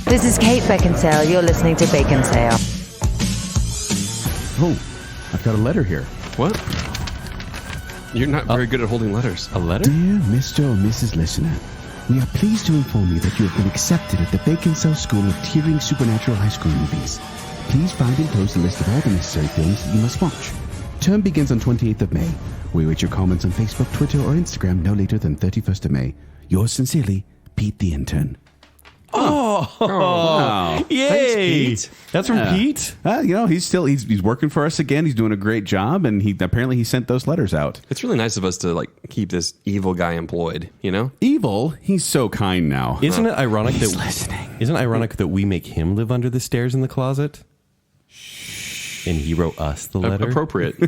This is Kate Baconsale. You're listening to Baconsale. Oh, I've got a letter here. What? You're not very good at holding letters. A letter? Dear Mr. or Mrs. Listener, we are pleased to inform you that you have been accepted at the Baconsale School of Tearing Supernatural High School Movies. Please find and post a list of all the necessary films that you must watch. Term begins on 28th of May. We await your comments on Facebook, Twitter, or Instagram no later than 31st of May. Yours sincerely, Pete the Intern. Wow. Yay! Thanks, Pete. That's from Pete? He's working for us again. He's doing a great job, and he sent those letters out. It's really nice of us to keep this evil guy employed, you know? Evil? He's so kind now. Isn't it ironic He's listening. Isn't it ironic that we make him live under the stairs in the closet? And he wrote us the letter. Appropriate.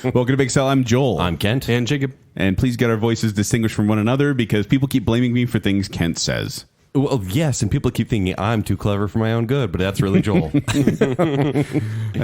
Welcome to Big Cell. I'm Joel. I'm Kent. And Jacob. And please get our voices distinguished from one another because people keep blaming me for things Kent says. Well, yes, and people keep thinking I'm too clever for my own good, but that's really Joel.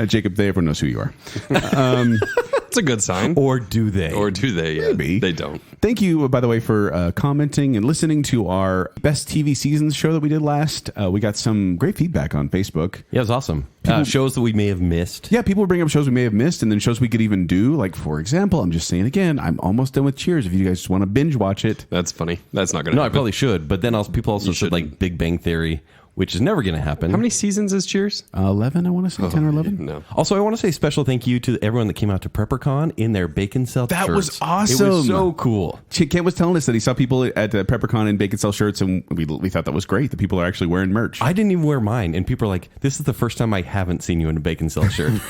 Jacob, everyone knows who you are. It's a good sign. Or do they? Or do they? Yeah, Maybe. They don't. Thank you, by the way, for commenting and listening to our Best TV Seasons show that we did last. We got some great feedback on Facebook. Yeah, it was awesome. Shows that we may have missed. Yeah, people bring up shows we may have missed and then shows we could even do. Like, for example, I'm just saying again, I'm almost done with Cheers. If you guys want to binge watch it. That's funny. That's not going to No, happen. I probably should, but then people also said Big Bang Theory, which is never going to happen. How many seasons is Cheers? 11, I want to say, 10 or 11. No. Also, I want to say a special thank you to everyone that came out to PrepperCon in their Baconsale That shirts. was awesome. It was so cool. Kent was telling us that he saw people at PrepperCon in Baconsale shirts, and we thought that was great. The people are actually wearing merch. I didn't even wear mine, and people are like, "This is the first time I haven't seen you in a Baconsale shirt."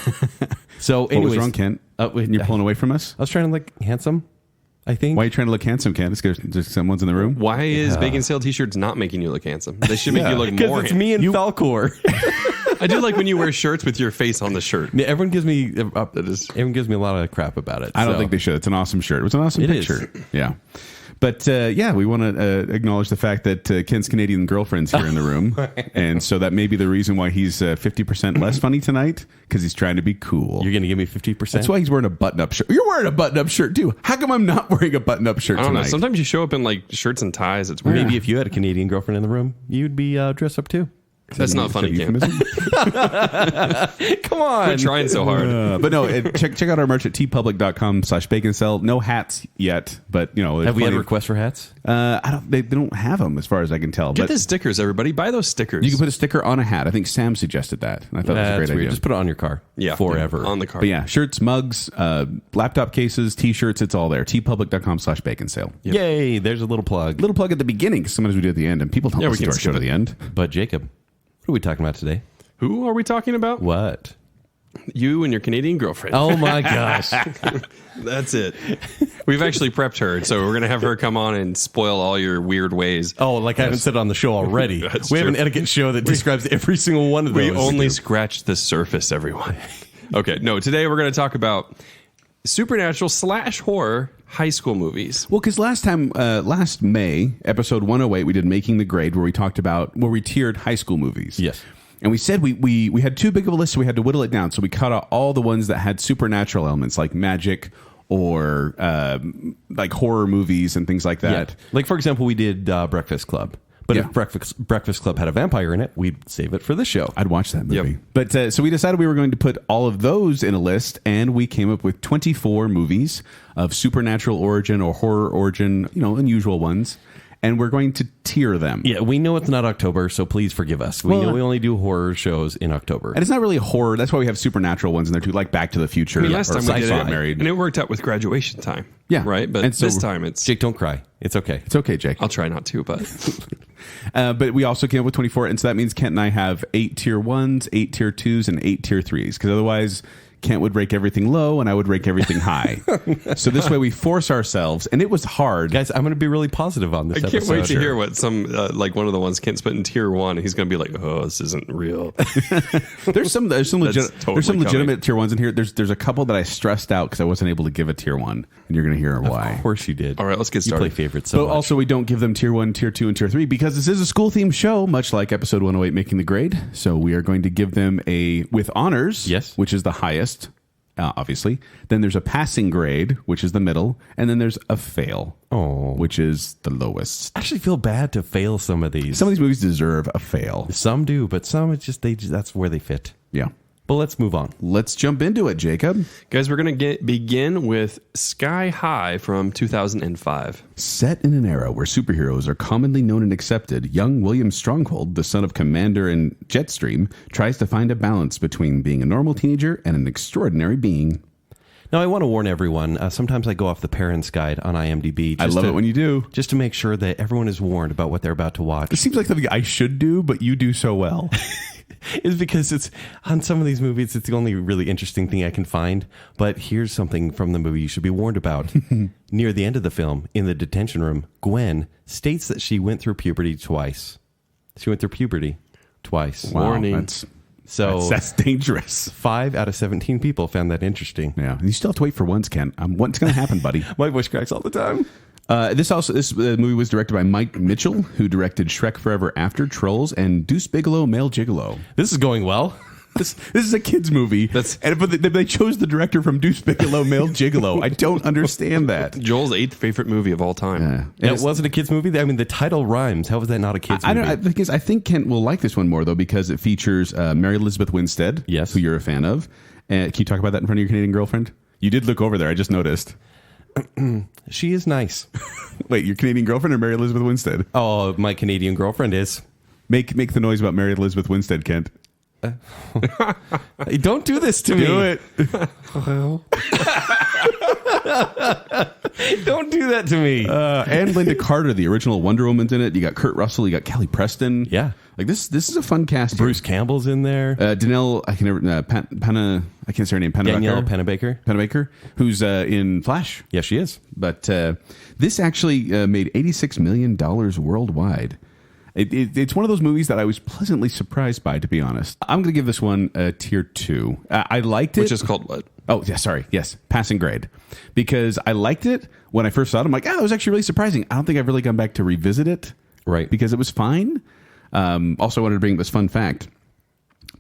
So, anyways, what was wrong, Kent? You're pulling away from us? I was trying to look handsome, I think. Why are you trying to look handsome, Kent? It's because someone's in the room? Why is Baconsale t-shirts not making you look handsome? They should make you look more Because it's me and Falcor. I do like when you wear shirts with your face on the shirt. Yeah, everyone gives me a lot of crap about it. I don't think they should. It's an awesome shirt. It was an awesome picture. Yeah. But we want to acknowledge the fact that Kent's Canadian girlfriend's here in the room. And so that may be the reason why he's 50% less funny tonight, because he's trying to be cool. You're going to give me 50%? That's why he's wearing a button-up shirt. You're wearing a button-up shirt, too. How come I'm not wearing a button-up shirt tonight? I don't know. Sometimes you show up in shirts and ties. It's weird. Maybe if you had a Canadian girlfriend in the room, you'd be dressed up too. That's not funny, Cam. Come on. We're trying so hard. But no, check out our merch at tpublic.com/baconsale. No hats yet, but have we had requests for hats? They don't have them as far as I can tell. Get the stickers, everybody. Buy those stickers. You can put a sticker on a hat. I think Sam suggested that, and I thought that was a great idea. Just put it on your car. Yeah, forever on the car. But yeah, shirts, mugs, laptop cases, T-shirts. It's all there. tpublic.com/baconsale. Yep. Yay! There's a little plug. Little plug at the beginning, because sometimes we do it at the end, and people don't listen to our show to the end. But Jacob, what are we talking about today? Who are we talking about? What? You and your Canadian girlfriend. Oh my gosh. That's it. We've actually prepped her, so we're going to have her come on and spoil all your weird ways. Oh, like I haven't said it on the show already. We have an etiquette show that describes every single one of those. We only scratched the surface, everyone. Okay, no, today we're going to talk about supernatural / horror high school movies. Well, because last May, episode 108, we did Making the Grade, where we tiered high school movies. Yes. And we said we had too big of a list, so we had to whittle it down. So we cut out all the ones that had supernatural elements, like magic or like horror movies and things like that. Yeah. Like, for example, we did Breakfast Club. But if Breakfast Club had a vampire in it, we'd save it for the show. I'd watch that movie. Yep. But so we decided we were going to put all of those in a list, and we came up with 24 movies of supernatural origin or horror origin, unusual ones. And we're going to tier them. Yeah, we know it's not October, so please forgive us. We know we only do horror shows in October. And it's not really horror. That's why we have supernatural ones in there too, like Back to the Future. Last time we did it, Married. and it worked out with graduation time. Yeah. Right? But this time it's... Jake, don't cry. It's okay. It's okay, Jake. I'll try not to, but... But we also came up with 24, and so that means Kent and I have 8 tier 1s, 8 tier 2s, and 8 tier 3s, because otherwise... Kent would rake everything low, and I would rake everything high. So this way we force ourselves, and it was hard. Guys, I'm going to be really positive on this episode. I can't wait to hear what some, like one of the ones Kent's put in tier 1, and he's going to be like, oh, this isn't real. There's some legitimate coming. tier 1s in here. There's a couple that I stressed out because I wasn't able to give a tier 1, and you're going to hear why. Of course you did. All right, let's get started. You play favorites But also we don't give them tier 1, tier 2, and tier 3 because this is a school-themed show, much like episode 108, Making the Grade. So we are going to give them a with honors, yes, which is the highest. obviously. Then there's a passing grade, which is the middle. And then there's a fail, which is the lowest. I actually feel bad to fail some of these. Some of these movies deserve a fail. Some do, but some it's just that's where they fit. Yeah. But let's move on. Let's jump into it, Jacob. Guys, we're going to begin with Sky High from 2005. Set in an era where superheroes are commonly known and accepted, young William Stronghold, the son of Commander in Jetstream, tries to find a balance between being a normal teenager and an extraordinary being. Now, I want to warn everyone, sometimes I go off the Parents Guide on IMDb. I love it when you do. Just to make sure that everyone is warned about what they're about to watch. It seems like something I should do, but you do so well. Is because it's on some of these movies, it's the only really interesting thing I can find. But here's something from the movie you should be warned about. Near the end of the film, in the detention room, Gwen states that she went through puberty twice. She went through puberty twice. Wow, Warning. That's dangerous. 5 out of 17 people found that interesting. Yeah, you still have to wait for once, Ken. What's going to happen, buddy? My voice cracks all the time. This movie was directed by Mike Mitchell, who directed Shrek Forever After, Trolls, and Deuce Bigelow, Male Gigolo. This is going well. This is a kids movie, but they chose the director from Deuce Bigelow, Male Gigolo. I don't understand that. Joel's 8th favorite movie of all time. It wasn't a kids movie. I mean, the title rhymes. How was that not a kids movie? I think Kent will like this one more though because it features Mary Elizabeth Winstead, yes, who you're a fan of. Can you talk about that in front of your Canadian girlfriend? You did look over there. I just noticed. She is nice. Wait, your Canadian girlfriend or Mary Elizabeth Winstead? Oh, my Canadian girlfriend is. Make the noise about Mary Elizabeth Winstead, Kent. Don't do this to me. Do it. Don't do that to me. And Linda Carter, the original Wonder Woman's in it. You got Kurt Russell. You got Kelly Preston. Yeah, like this is a fun cast. Bruce Campbell's in there. Danelle, I can't say her name. Danielle Pennebaker, who's in Flash. Yeah, she is. But this actually made $86 million worldwide. It's one of those movies that I was pleasantly surprised by, to be honest. I'm going to give this one a tier 2. I liked it. Which is called what? Oh, yeah, sorry. Yes, passing grade. Because I liked it when I first saw it. I'm like, that was actually really surprising. I don't think I've really gone back to revisit it. Right. Because it was fine. Also, I wanted to bring this fun fact.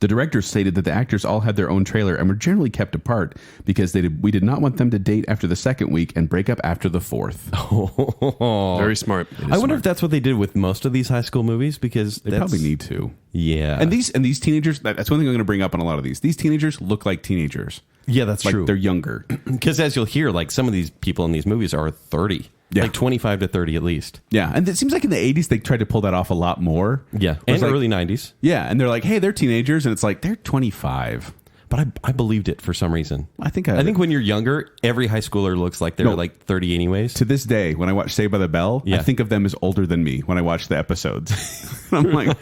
The director stated that the actors all had their own trailer and were generally kept apart because we did not want them to date after the second week and break up after the fourth. Very smart. I wonder if that's what they did with most of these high school movies because they probably need to. Yeah. And these teenagers, that's one thing I'm going to bring up on a lot of these. These teenagers look like teenagers. Yeah, that's true. They're younger. Because as you'll hear, like some of these people in these movies are 30. Yeah. Like 25 to 30 at least. Yeah. And it seems like in the 80s, they tried to pull that off a lot more. Yeah. And early 90s. Yeah. And they're like, hey, they're teenagers. And it's like, they're 25. But I believed it for some reason. I think when you're younger, every high schooler looks like they're like 30 anyways. To this day, when I watch Saved by the Bell, I think of them as older than me when I watch the episodes. I'm like,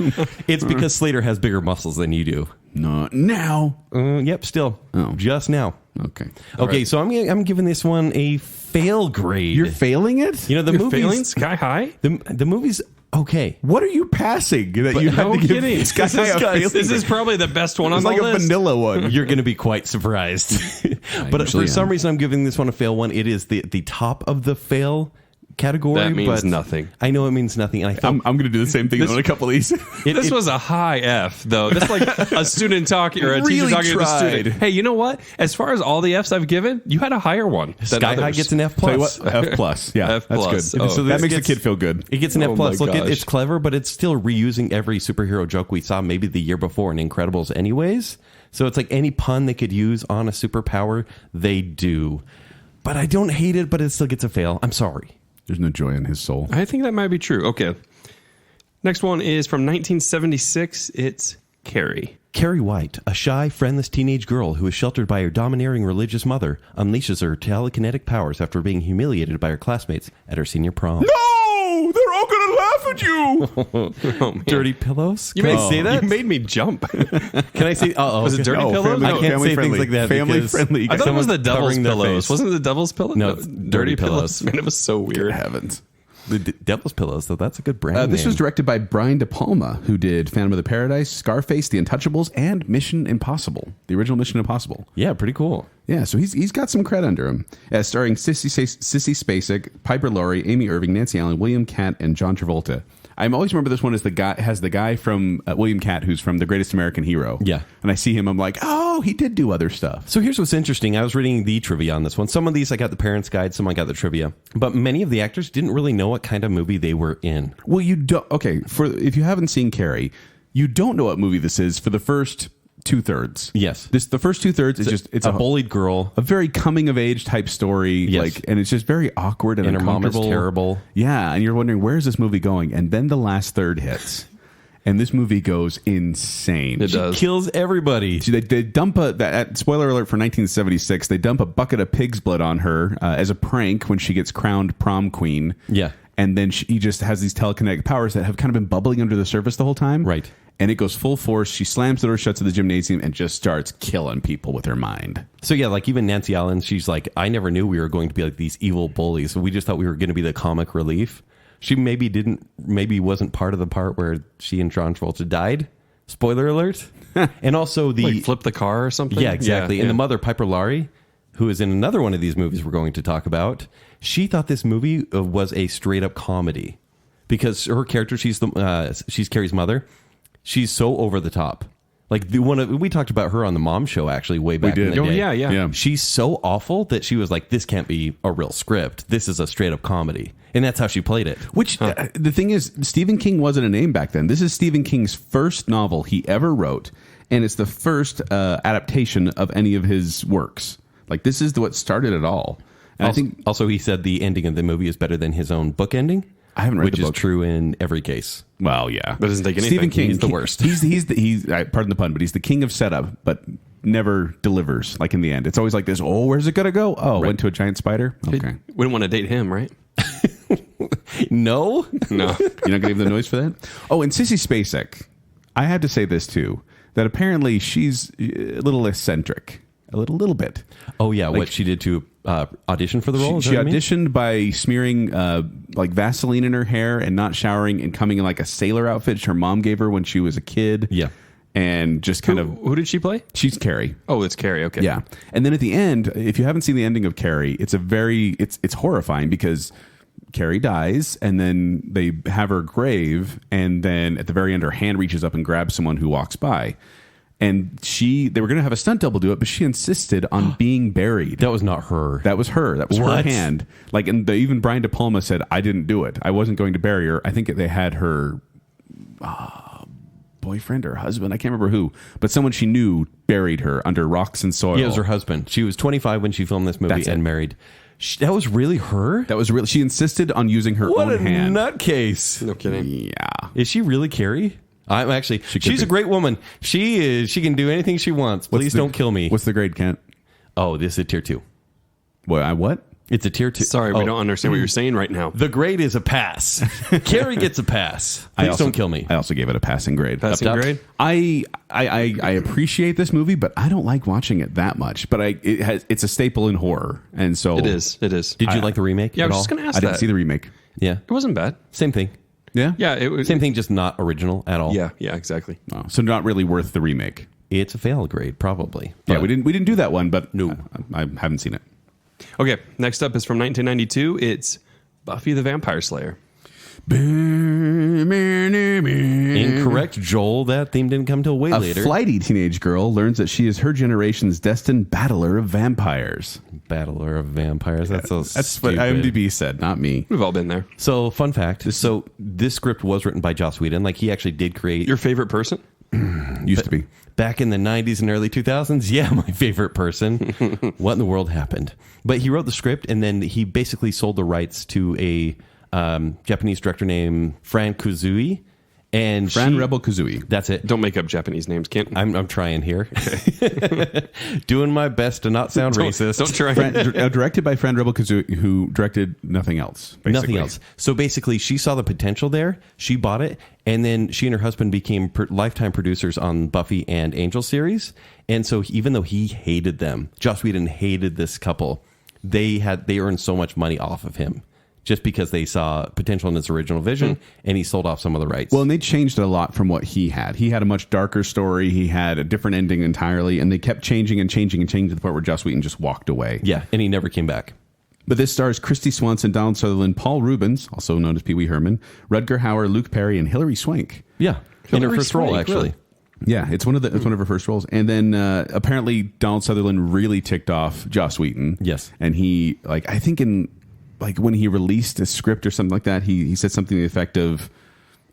it's because Slater has bigger muscles than you do. No, now. Yep, still. Oh. Just now. Okay. Okay, right. So I'm giving this one a fail grade. You're failing it? You know, the movie's failing Sky High? The movie's okay. What are you passing? That you no kidding. Sky High this is probably the best one on the list. It's like a vanilla one. You're going to be quite surprised. But for some reason, I'm giving this one a fail one. It is the top of the fail category. That means nothing. I know it means nothing. And I'm going to do the same thing on a couple of these. This was a high F, though. That's like a student talking or a teacher talking to a student. Hey, you know what? As far as all the Fs I've given, you had a higher one. Sky High gets an F plus. F plus. Yeah, F plus. That's good. Oh. So that makes the kid feel good. It gets an F plus. Look, it's clever, but it's still reusing every superhero joke we saw maybe the year before in Incredibles anyways. So it's like any pun they could use on a superpower, they do. But I don't hate it, but it still gets a fail. I'm sorry. There's no joy in his soul. I think that might be true. Okay. Next one is from 1976. It's Carrie. Carrie White, a shy, friendless teenage girl who is sheltered by her domineering religious mother, unleashes her telekinetic powers after being humiliated by her classmates at her senior prom. No! They're all going to laugh at you! Oh, Dirty pillows? Can I say that? You made me jump. Can I say... Was it dirty pillows? I can't say things like that. Family friendly. I thought it was the devil's pillows. Wasn't it the devil's pillows? No, dirty pillows. Man, it was so weird. Good heavens. The Devil's Pillows, though, that's a good brand This name. was directed by Brian De Palma, who did Phantom of the Paradise, Scarface, The Untouchables, and Mission Impossible. The original Mission Impossible. Yeah, pretty cool. Yeah, so he's got some cred under him. Starring Sissy Spacek, Piper Laurie, Amy Irving, Nancy Allen, William Catt, and John Travolta. I always remember this one as the guy from William Catt, who's from The Greatest American Hero. Yeah. And I see him, I'm like, oh, he did do other stuff. So here's what's interesting. I was reading the trivia on this one. Some of these I got the parents' guide, some I got the trivia. But many of the actors didn't really know what kind of movie they were in. Well, you don't. Okay, if you haven't seen Carrie, you don't know what movie this is for the first 2/3. Yes. The first 2/3 is it's a bullied girl. A very coming of age type story. Yes. And it's just very awkward and her mom is uncomfortable. terrible. Yeah. And you're wondering, where is this movie going? And then the last third hits. And this movie goes insane. It does. Kills everybody. They dump spoiler alert for 1976, they dump a bucket of pig's blood on her as a prank when she gets crowned prom queen. Yeah. And then she just has these telekinetic powers that have kind of been bubbling under the surface the whole time. Right. And it goes full force. She slams the door shut to the gymnasium and just starts killing people with her mind. So yeah, like even Nancy Allen, she's like, I never knew we were going to be like these evil bullies. We just thought we were going to be the comic relief. She maybe wasn't part of the part where she and John Travolta died. Spoiler alert. And also Like flip the car or something? Yeah, exactly. Yeah, And the mother, Piper Laurie, who is in another one of these movies we're going to talk about, she thought this movie was a straight up comedy because her character, she's Carrie's mother. She's so over the top. Like we talked about her on the Mom Show actually way back in the day. Oh, yeah. She's so awful that she was like, this can't be a real script. This is a straight up comedy. And that's how she played it. Which, the thing is, Stephen King wasn't a name back then. This is Stephen King's first novel he ever wrote, and it's the first adaptation of any of his works. Like, this is what started it all. And I think also he said the ending of the movie is better than his own book ending. I haven't read which the book. is true in every case. Well, yeah. But doesn't take anything. Stephen King, He's the worst. He's pardon the pun, but he's the king of setup, but never delivers. Like in the end, it's always like this. Oh, where's it gonna go? Oh, went to a giant spider. Okay, We don't want to date him, right? No. No. you're not gonna give the noise for that. Oh, and Sissy Spacek. I have to say this too. That apparently she's a little eccentric, a little bit. Oh yeah, what she did to audition for the role? She auditioned by smearing like Vaseline in her hair and not showering and coming in like a sailor outfit her mom gave her when she was a kid. Yeah. And just kind of... Who did she play? She's Carrie. Oh, it's Carrie. Okay. Yeah. And then at the end, if you haven't seen the ending of Carrie, it's it's horrifying because Carrie dies and then they have her grave. And then at the very end, her hand reaches up and grabs someone who walks by. And they were going to have a stunt double do it, but she insisted on being buried. That was not her. That was her. That was her hand. Like, and even Brian De Palma said, I didn't do it. I wasn't going to bury her. I think they had her boyfriend or husband. I can't remember who, but someone she knew buried her under rocks and soil. Yeah, it was her husband. She was 25 when she filmed this movie and married. That was really her? That was real. She insisted on using her own hand. What a nutcase. No kidding. Yeah. Is she really Carrie? I'm actually. She's a great woman. She is. She can do anything she wants. Please don't kill me. What's the grade, Kent? Oh, this is a tier 2. What? It's a tier 2. Sorry, we don't understand what you're saying right now. The grade is a pass. Carrie gets a pass. Please don't kill me. I also gave it a passing grade. Passing grade? I appreciate this movie, but I don't like watching it that much. But it's a staple in horror, and so It is. Did you like the remake? Yeah, I at was all? just going to ask I that. didn't see the remake. Yeah, It wasn't bad. same thing. Yeah, Yeah, it was. Same thing, just not original at all. Yeah, exactly. Oh, so not really worth the remake. It's a fail grade, probably. Yeah, But we didn't do that one, but No. I haven't seen it. Okay, next up is from 1992. It's Buffy the Vampire Slayer. Incorrect, Joel. That theme didn't come till way A later. flighty teenage girl learns that she is her generation's destined battler of vampires. Battler of Vampires. That's so That's stupid. what IMDb said, not me. We've all been there. So, fun fact. So, this script was written by Joss Whedon. Like, he actually did create... Your favorite person? Used to be. Back in the 90s and early 2000s, yeah, my favorite person. What in the world happened? But he wrote the script, and then he basically sold the rights to a Japanese director named Fran Kuzui. And Fran Rebel Kazooie. That's it. Don't make up Japanese names, Kent. I'm trying here. Doing my best to not sound racist. Don't try. Directed by Fran Rebel Kazooie, who directed nothing else. Basically. Nothing else. So basically, she saw the potential there. She bought it, and then she and her husband became lifetime producers on Buffy and Angel series. And so, even though he hated them, Joss Whedon hated this couple. They earned so much money off of him just because they saw potential in its original vision, and he sold off some of the rights. Well, and they changed it a lot from what he had. He had a much darker story. He had a different ending entirely, and they kept changing and changing and changing to the point where Joss Whedon just walked away. Yeah, and he never came back. But this stars Christy Swanson, Donald Sutherland, Paul Rubens, also known as Pee Wee Herman, Rutger Hauer, Luke Perry, and Hilary Swank. Yeah, in her Hilary first role, Swank, actually. really? Yeah, it's one of her first roles. And then apparently Donald Sutherland really ticked off Joss Whedon. Yes. And he, I think when he released a script or something like that, he said something to the effect of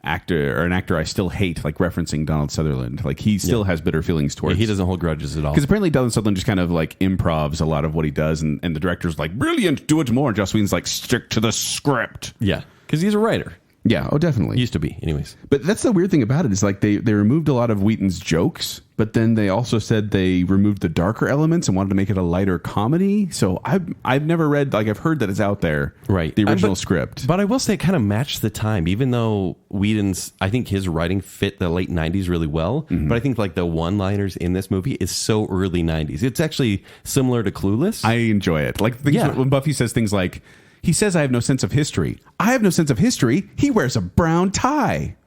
an actor I still hate, referencing Donald Sutherland. He still has bitter feelings towards. Yeah, he doesn't hold grudges at all. Because apparently Donald Sutherland just kind of improvs a lot of what he does, and the director's like, brilliant, do it more. And Joss Whedon's like, stick to the script. Yeah, because he's a writer. Yeah, oh, definitely. Used to be, anyways. But that's the weird thing about it is they removed a lot of Wheaton's jokes, but then they also said they removed the darker elements and wanted to make it a lighter comedy. So I've never read, I've heard that it's out there, right? The original script. But I will say it kind of matched the time, even though Whedon's, I think his writing fit the late 90s really well. Mm-hmm. But I think the one-liners in this movie is so early 90s. It's actually similar to Clueless. I enjoy it. When Buffy says things like, he says, I have no sense of history. I have no sense of history. He wears a brown tie.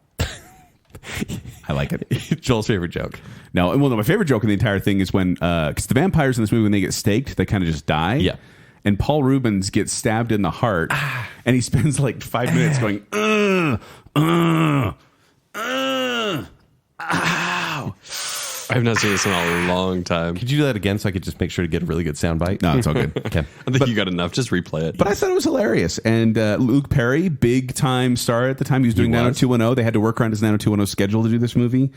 I like it. Joel's favorite joke. No, my favorite joke in the entire thing is when, because the vampires in this movie, when they get staked, they kind of just die. Yeah. And Paul Rubens gets stabbed in the heart, and he spends 5 minutes going, ow. I have not seen this in a long time. Could you do that again so I could just make sure to get a really good soundbite? No, it's all good. Okay. I think you got enough. Just replay it. But I thought it was hilarious. And Luke Perry, big time star at the time. He was doing 90210. They had to work around his 90210 schedule to do this movie.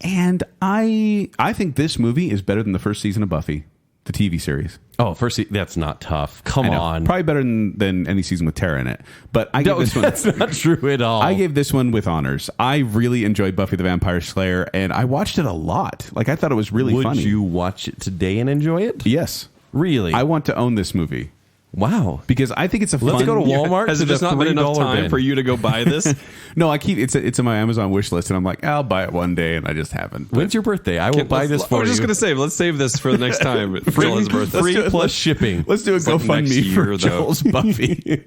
And I think this movie is better than the first season of Buffy, the TV series. Oh, that's not tough. Come on. Probably better than any season with Tara in it. But I gave this one. That's not true at all. I gave this one with honors. I really enjoyed Buffy the Vampire Slayer, and I watched it a lot. I thought it was really funny. Would you watch it today and enjoy it? Yes. Really? I want to own this movie. Wow. Because I think it's a fun... Let's go to Walmart. Has it just not been enough time for you to go buy this? No, it's in my Amazon wish list, and I'm like, I'll buy it one day, and I just haven't. When's your birthday? I will buy this for you. We're just going to save. Let's save this for the next time. Joel's birthday. Free plus shipping. Let's do a GoFundMe for Joel's Buffy.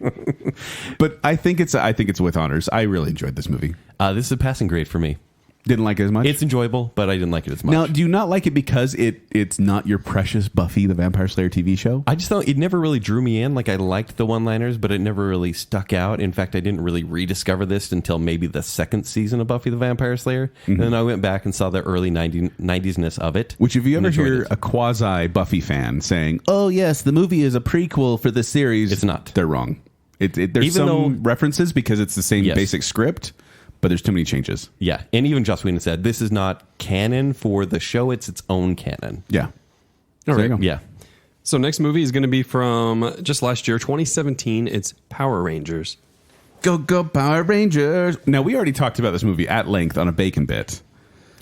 But I think it's with honors. I really enjoyed this movie. This is a passing grade for me. Didn't like it as much? It's enjoyable, but I didn't like it as much. Now, do you not like it because it's not your precious Buffy the Vampire Slayer TV show? I just thought it never really drew me in. I liked the one-liners, but it never really stuck out. In fact, I didn't really rediscover this until maybe the second season of Buffy the Vampire Slayer. Mm-hmm. And then I went back and saw the early 90s-ness of it. Which, if you ever hear a quasi-Buffy fan saying, oh, yes, the movie is a prequel for the series. It's not. They're wrong. There's some references because it's the same basic script. But there's too many changes. Yeah. And even Joss Whedon said, this is not canon for the show. It's its own canon. Yeah. All right. Yeah. So next movie is going to be from just last year, 2017. It's Power Rangers. Go, go, Power Rangers. Now, we already talked about this movie at length on a Bacon Bit.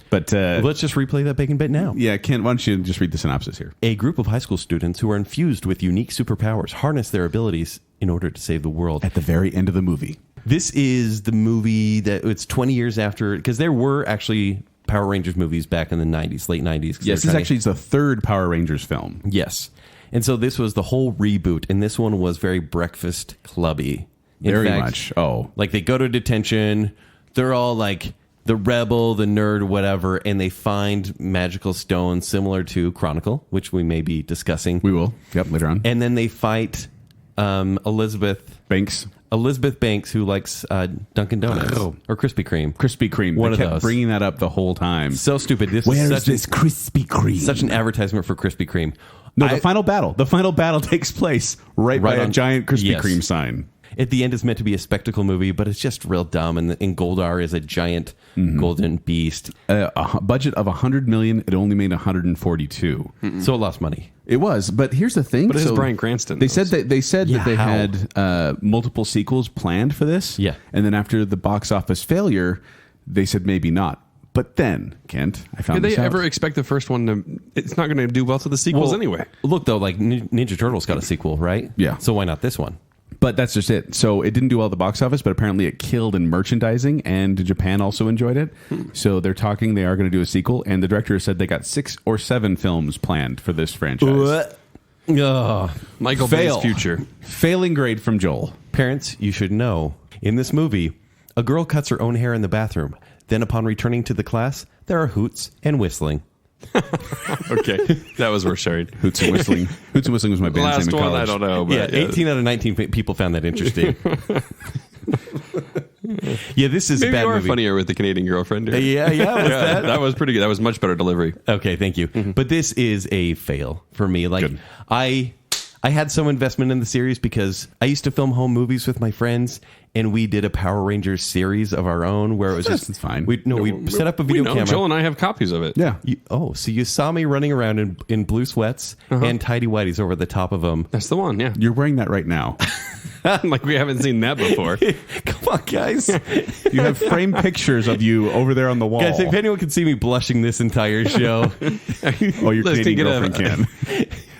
But let's just replay that Bacon Bit now. Yeah, Kent, why don't you just read the synopsis here? A group of high school students who are infused with unique superpowers harness their abilities in order to save the world. At the very end of the movie. This is the movie that it's 20 years after, because there were actually Power Rangers movies back in the 90s, late 90s. Yes, this actually is the third Power Rangers film. Yes. And so this was the whole reboot, and this one was very Breakfast Clubby. Very much. Oh. They go to detention, they're all the rebel, the nerd, whatever, and they find magical stones similar to Chronicle, which we may be discussing. We will. Yep, later on. And then they fight Elizabeth Banks, who likes Dunkin' Donuts or Krispy Kreme. Krispy Kreme. One they of kept those. Bringing that up the whole time. So stupid. Where is this Krispy Kreme? Such an advertisement for Krispy Kreme. No, the final battle. The final battle takes place right by a giant Krispy Kreme sign. At the end, it's meant to be a spectacle movie, but it's just real dumb. And Goldar is a giant golden beast. A budget of $100 million. It only made 142. So it lost money. It was, but here's the thing. But it is Bryan Cranston. They said that they had multiple sequels planned for this. Yeah, and then after the box office failure, they said maybe not. But then, Kent, I found. Did this they out. ever expect the first one to? It's not going to do well to the sequels anyway. Look though, Ninja Turtles got a sequel, right? Yeah. So why not this one? But that's just it. So it didn't do well at the box office, but apparently it killed in merchandising, and Japan also enjoyed it. So they're talking they are going to do a sequel, and the director said they got 6 or 7 films planned for this franchise. Michael Bay's future. Failing grade from Joel. Parents, you should know. In this movie, a girl cuts her own hair in the bathroom. Then upon returning to the class, there are hoots and whistling. Okay, that was worth sharing. Hoots and Whistling. Hoots and Whistling was my band Last name in one, college. I don't know. But Yeah, 18 out of 19 people found that interesting. Yeah, this is Maybe a bad you are movie. funnier with the Canadian girlfriend. Here. Yeah, was that? That was pretty good. That was much better delivery. Okay, thank you. But this is a fail for me. Like, Good. I had some investment in the series because I used to film home movies with my friends, and we did a Power Rangers series of our own where it was just That's fine. We set up a video camera. Joel and I have copies of it. Yeah. So you saw me running around in blue sweats and tidy whities over the top of them. That's the one. Yeah, You're wearing that right now. like we haven't seen that before. Come on, guys. You have framed pictures of you over there on the wall. Guys, if anyone can see me blushing this entire show, Oh, your Let's Canadian take it girlfriend can.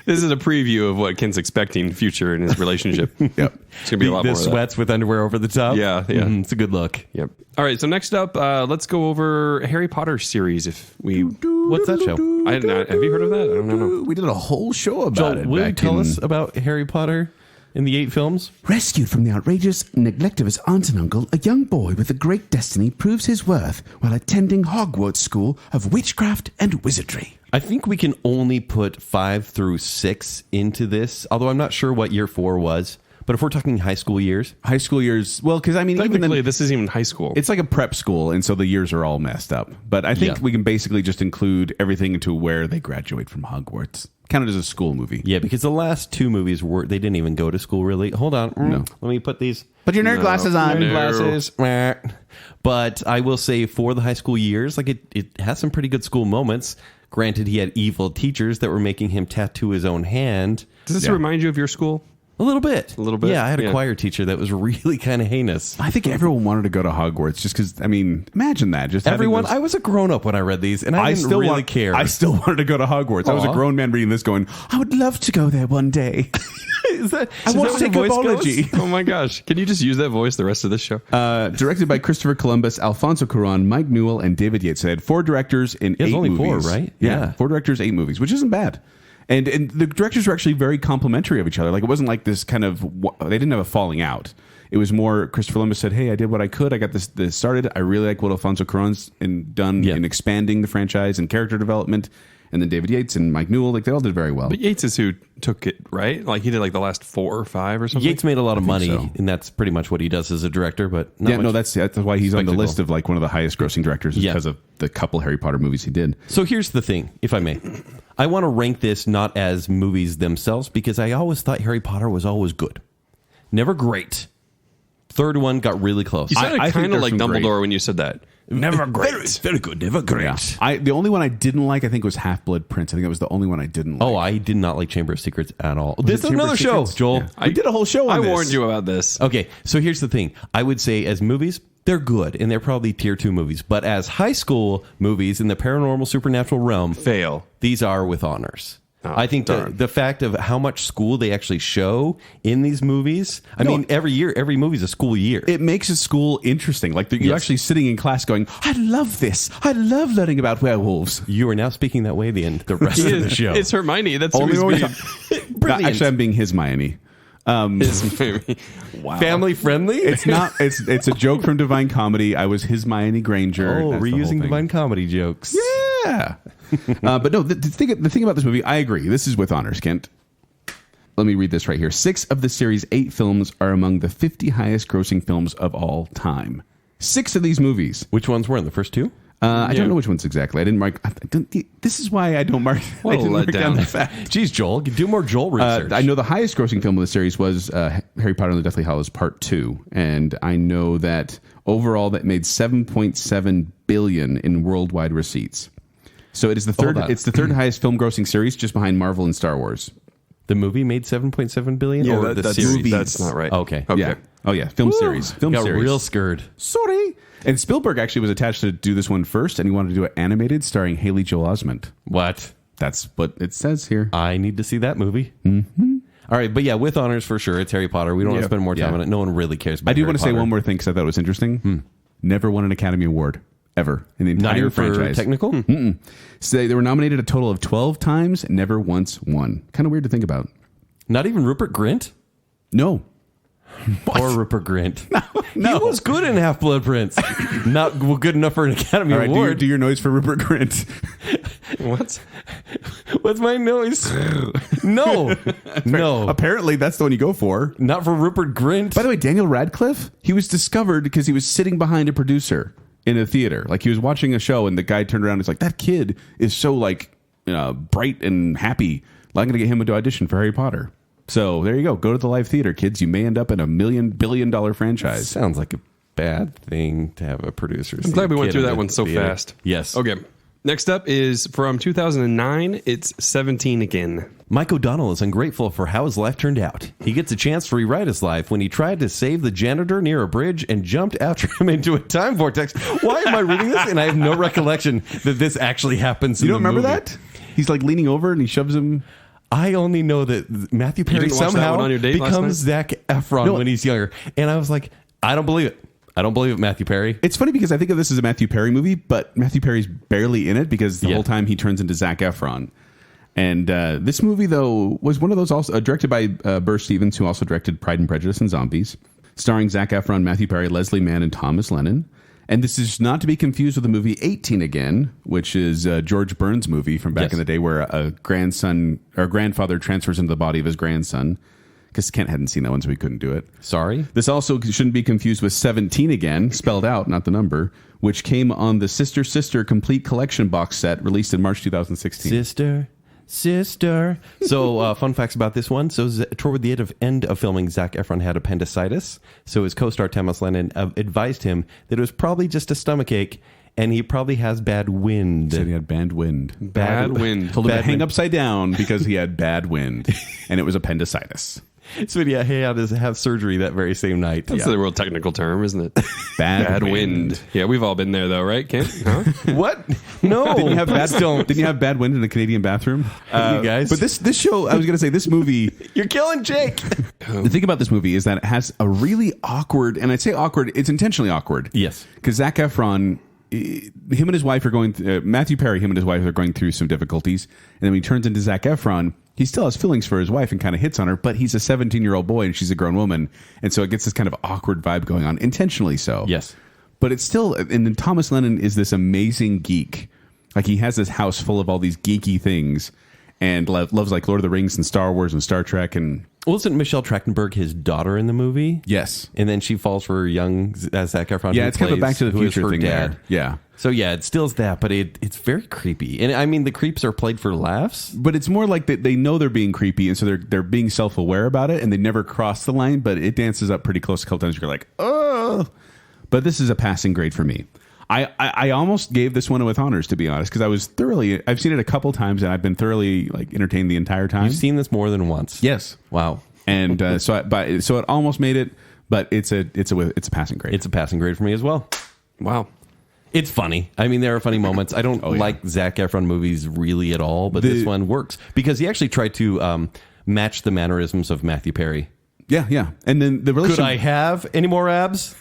This is a preview of what Ken's expecting future in his relationship. Yep. It's gonna be a lot the more of that. sweats with underwear over the top. Yeah. It's a good look. Yep. All right. So next up, let's go over Harry Potter series. If we, What's that show? I didn't know. Have you heard of that? I don't know. We did a whole show about Joel, it. will you back tell in- us about Harry Potter in the 8 films? Rescued from the outrageous neglect of his aunt and uncle, a young boy with a great destiny proves his worth while attending Hogwarts School of Witchcraft and Wizardry. I think we can only put 5 through 6 into this, although I'm not sure what year 4 was. But if we're talking high school years, High school years. Well, because I mean, even Technically, then, this isn't even high school. it's like a prep school, and so the years are all messed up. But I think Yeah. we can basically just include everything to where they graduate from Hogwarts. Kind of as a school movie. yeah, because the last 2 movies they didn't even go to school really. Hold on, let me put these. Put your nerd glasses on. No. Glasses. But I will say for the high school years, like it has some pretty good school moments. Granted, he had evil teachers that were making him tattoo his own hand. Does this Yeah. remind you of your school? A little bit. A little bit? Yeah, I had a Yeah. choir teacher that was really kind of heinous. I think everyone wanted to go to Hogwarts just because, I mean, imagine that. Just having Everyone, those- I was a grown up when I read these, and I didn't still really care. I still wanted to go to Hogwarts. I was a Aw. grown man reading this going, I would love to go there one day. Is that, I is want that to what take your voice herbology. goes? Oh my gosh! Can you just use that voice the rest of this show? Directed by Christopher Columbus, Alfonso Cuarón, Mike Newell, and David Yates. They had 4 directors in There's 8 only movies. 4, right? Yeah. Yeah. 4 directors, 8 movies, which isn't bad. And the directors were actually very complimentary of each other. Like, it wasn't like this kind of, they didn't have a falling out. It was more, Christopher Columbus said, hey, I did what I could. I got this started. I really like what Alfonso Cuarón's done Yeah. in expanding the franchise and character development. And then David Yates and Mike Newell, like, they all did very well. But Yates is who took it, right? Like he did like the last 4 or 5 or something. Yates made a lot of money, so. and that's pretty much what he does as a director. But not Yeah, much. no, that's why he's on the spectacle. list of like one of the highest grossing directors is Yeah. because of the couple Harry Potter movies he did. So here's the thing, if I may. I want to rank this not as movies themselves, because I always thought Harry Potter was always good. Never great. Third one got really close. You sounded I think kind of there's like some Dumbledore great- when you said that. Never great. Very good, never great. Yeah. The only one I didn't like, I think, was Half-Blood Prince. I think that was the only one I didn't like. Oh, I did not like Chamber of Secrets at all. This is Chamber of another show, Secrets? Joel. Yeah. We did a whole show on I this. warned you about this. Okay, so here's the thing. I would say as movies, they're good, and they're probably tier 2 movies. But as high school movies in the paranormal supernatural realm, Fail. these are with honors. Oh, I think darn. the fact of how much school they actually show in these movies. I mean, every year, every movie's a school year. It makes a school interesting. Like, you're Yes. actually sitting in class going, I love this. I love learning about werewolves. You are now speaking that way the rest of the show. It's Hermione. That's who Only he's one being. Brilliant. Actually, I'm being Hermione. It's Hermione. Wow. Family friendly. It's not. It's a joke from Divine Comedy. I was Hermione Granger. Oh, That's the whole reusing thing. Divine Comedy jokes. Yeah. But no, the thing about this movie, I agree. This is with honors, Kent. Let me read this right here. 6 of the series' 8 films are among the 50 highest grossing films of all time. 6 of these movies. Which ones were in the first 2? I don't know which ones exactly. I didn't mark. This is why I don't mark. What I a didn't mark down letdown. the fact. Jeez, Joel, do more Joel research. I know the highest grossing film of the series was Harry Potter and the Deathly Hallows Part 2. And I know that overall that made $7.7 billion in worldwide receipts. So it is the third. that. It's the third highest film grossing series, just behind Marvel and Star Wars. The movie made $7.7 billion, Yeah, or the that's, series? that's not right. Okay. Yeah. Oh yeah. Film series. Film Got series. real scared. Sorry. And Spielberg actually was attached to do this one first, and he wanted to do it animated, starring Haley Joel Osment. What? That's what it says here. I need to see that movie. Mm-hmm. All right, but yeah, with honors for sure. It's Harry Potter. We don't want to spend more time Yeah. on it. No one really cares about I do Harry want to say Potter. one more thing because I thought it was interesting. Never won an Academy Award ever in the Not entire even for franchise. technical? So they were nominated a total of 12 times, never once won. Kind of weird to think about. Not even Rupert Grint? No. Poor Rupert Grint. No. He was good in Half-Blood Prince. Not good enough for an Academy All right, Award. do your noise for Rupert Grint. What's my noise? No. Apparently, that's the one you go for. Not for Rupert Grint. By the way, Daniel Radcliffe, he was discovered because he was sitting behind a producer in a theater. Like, he was watching a show, and the guy turned around and was like, that kid is so, like, bright and happy. I'm going to get him to audition for Harry Potter. So there you go. Go to the live theater, kids. You may end up in $1 billion franchise. Sounds like a bad thing to have a producer. I'm glad we went through that one so fast. Yes. Okay. Next up is from 2009. It's 17 again. Mike O'Donnell is ungrateful for how his life turned out. He gets a chance to rewrite his life when he tried to save the janitor near a bridge and jumped after him into a time vortex. Why am I reading this? And I have no recollection that this actually happens in You don't the remember movie. that? He's like leaning over and he shoves him. I only know that Matthew Perry didn't watch that somehow one on your date last becomes night? Zac Efron when he's younger. And I was like, I don't believe it. I don't believe it, Matthew Perry. It's funny because I think of this as a Matthew Perry movie, but Matthew Perry's barely in it because the whole time he turns into Zac Efron. And this movie, though, was one of those also directed by Burr Stevens, who also directed Pride and Prejudice and Zombies, starring Zac Efron, Matthew Perry, Leslie Mann, and Thomas Lennon. And this is not to be confused with the movie 18 Again, which is George Burns' movie from back in the day where a grandfather transfers into the body of his grandson. Because Kent hadn't seen that one, so he couldn't do it. Sorry? This also shouldn't be confused with 17 Again, spelled out, not the number, which came on the Sister Sister Complete Collection box set released in March 2016. Sister. So, fun facts about this one. So, toward the end of filming, Zac Efron had appendicitis. So, his co-star Thomas Lennon advised him that it was probably just a stomachache, and he probably has bad wind. Said he had bad wind. Bad wind. Told him to Bad hang wind. upside down because he had bad wind, and it was appendicitis. So, yeah, he had to have surgery that very same night. That's the real technical term, isn't it? Bad wind. Yeah, we've all been there, though, right, Kent? Huh? What? No. Didn't you have bad wind in a Canadian bathroom? You guys. But this show, I was going to say, this movie. You're killing Jake. The thing about this movie is that it has a really awkward, and I'd say awkward, it's intentionally awkward. Yes. Because Zac Efron, him and his wife are going, Matthew Perry, him and his wife are going through some difficulties. And then when he turns into Zac Efron, he still has feelings for his wife and kind of hits on her, but he's a 17-year-old boy and she's a grown woman. And so it gets this kind of awkward vibe going on, intentionally so. Yes. But it's still, and then Thomas Lennon is this amazing geek. Like, he has this house full of all these geeky things and loves like Lord of the Rings and Star Wars and Star Trek. And Wasn't Michelle Trachtenberg his daughter in the movie? yes. And then she falls for young Zac Efron. Yeah, who it's kind of a plays- Back to the who is Future her thing dad. there. Yeah. So yeah, it stills that, but it's very creepy. And I mean, the creeps are played for laughs. But it's more like they know they're being creepy, and so they're being self-aware about it, and they never cross the line, but it dances up pretty close a couple times. You're like, oh. But this is a passing grade for me. I almost gave this one with honors, to be honest, because I've seen it a couple times, and I've been thoroughly like entertained the entire time. You've seen this more than once. Yes. Wow. And so it almost made it, but it's a passing grade. It's a passing grade for me as well. Wow. It's funny. I mean, there are funny moments. I don't like Zac Efron movies really at all, but this one works because he actually tried to match the mannerisms of Matthew Perry. Yeah. And then the relationship. Could I have any more abs?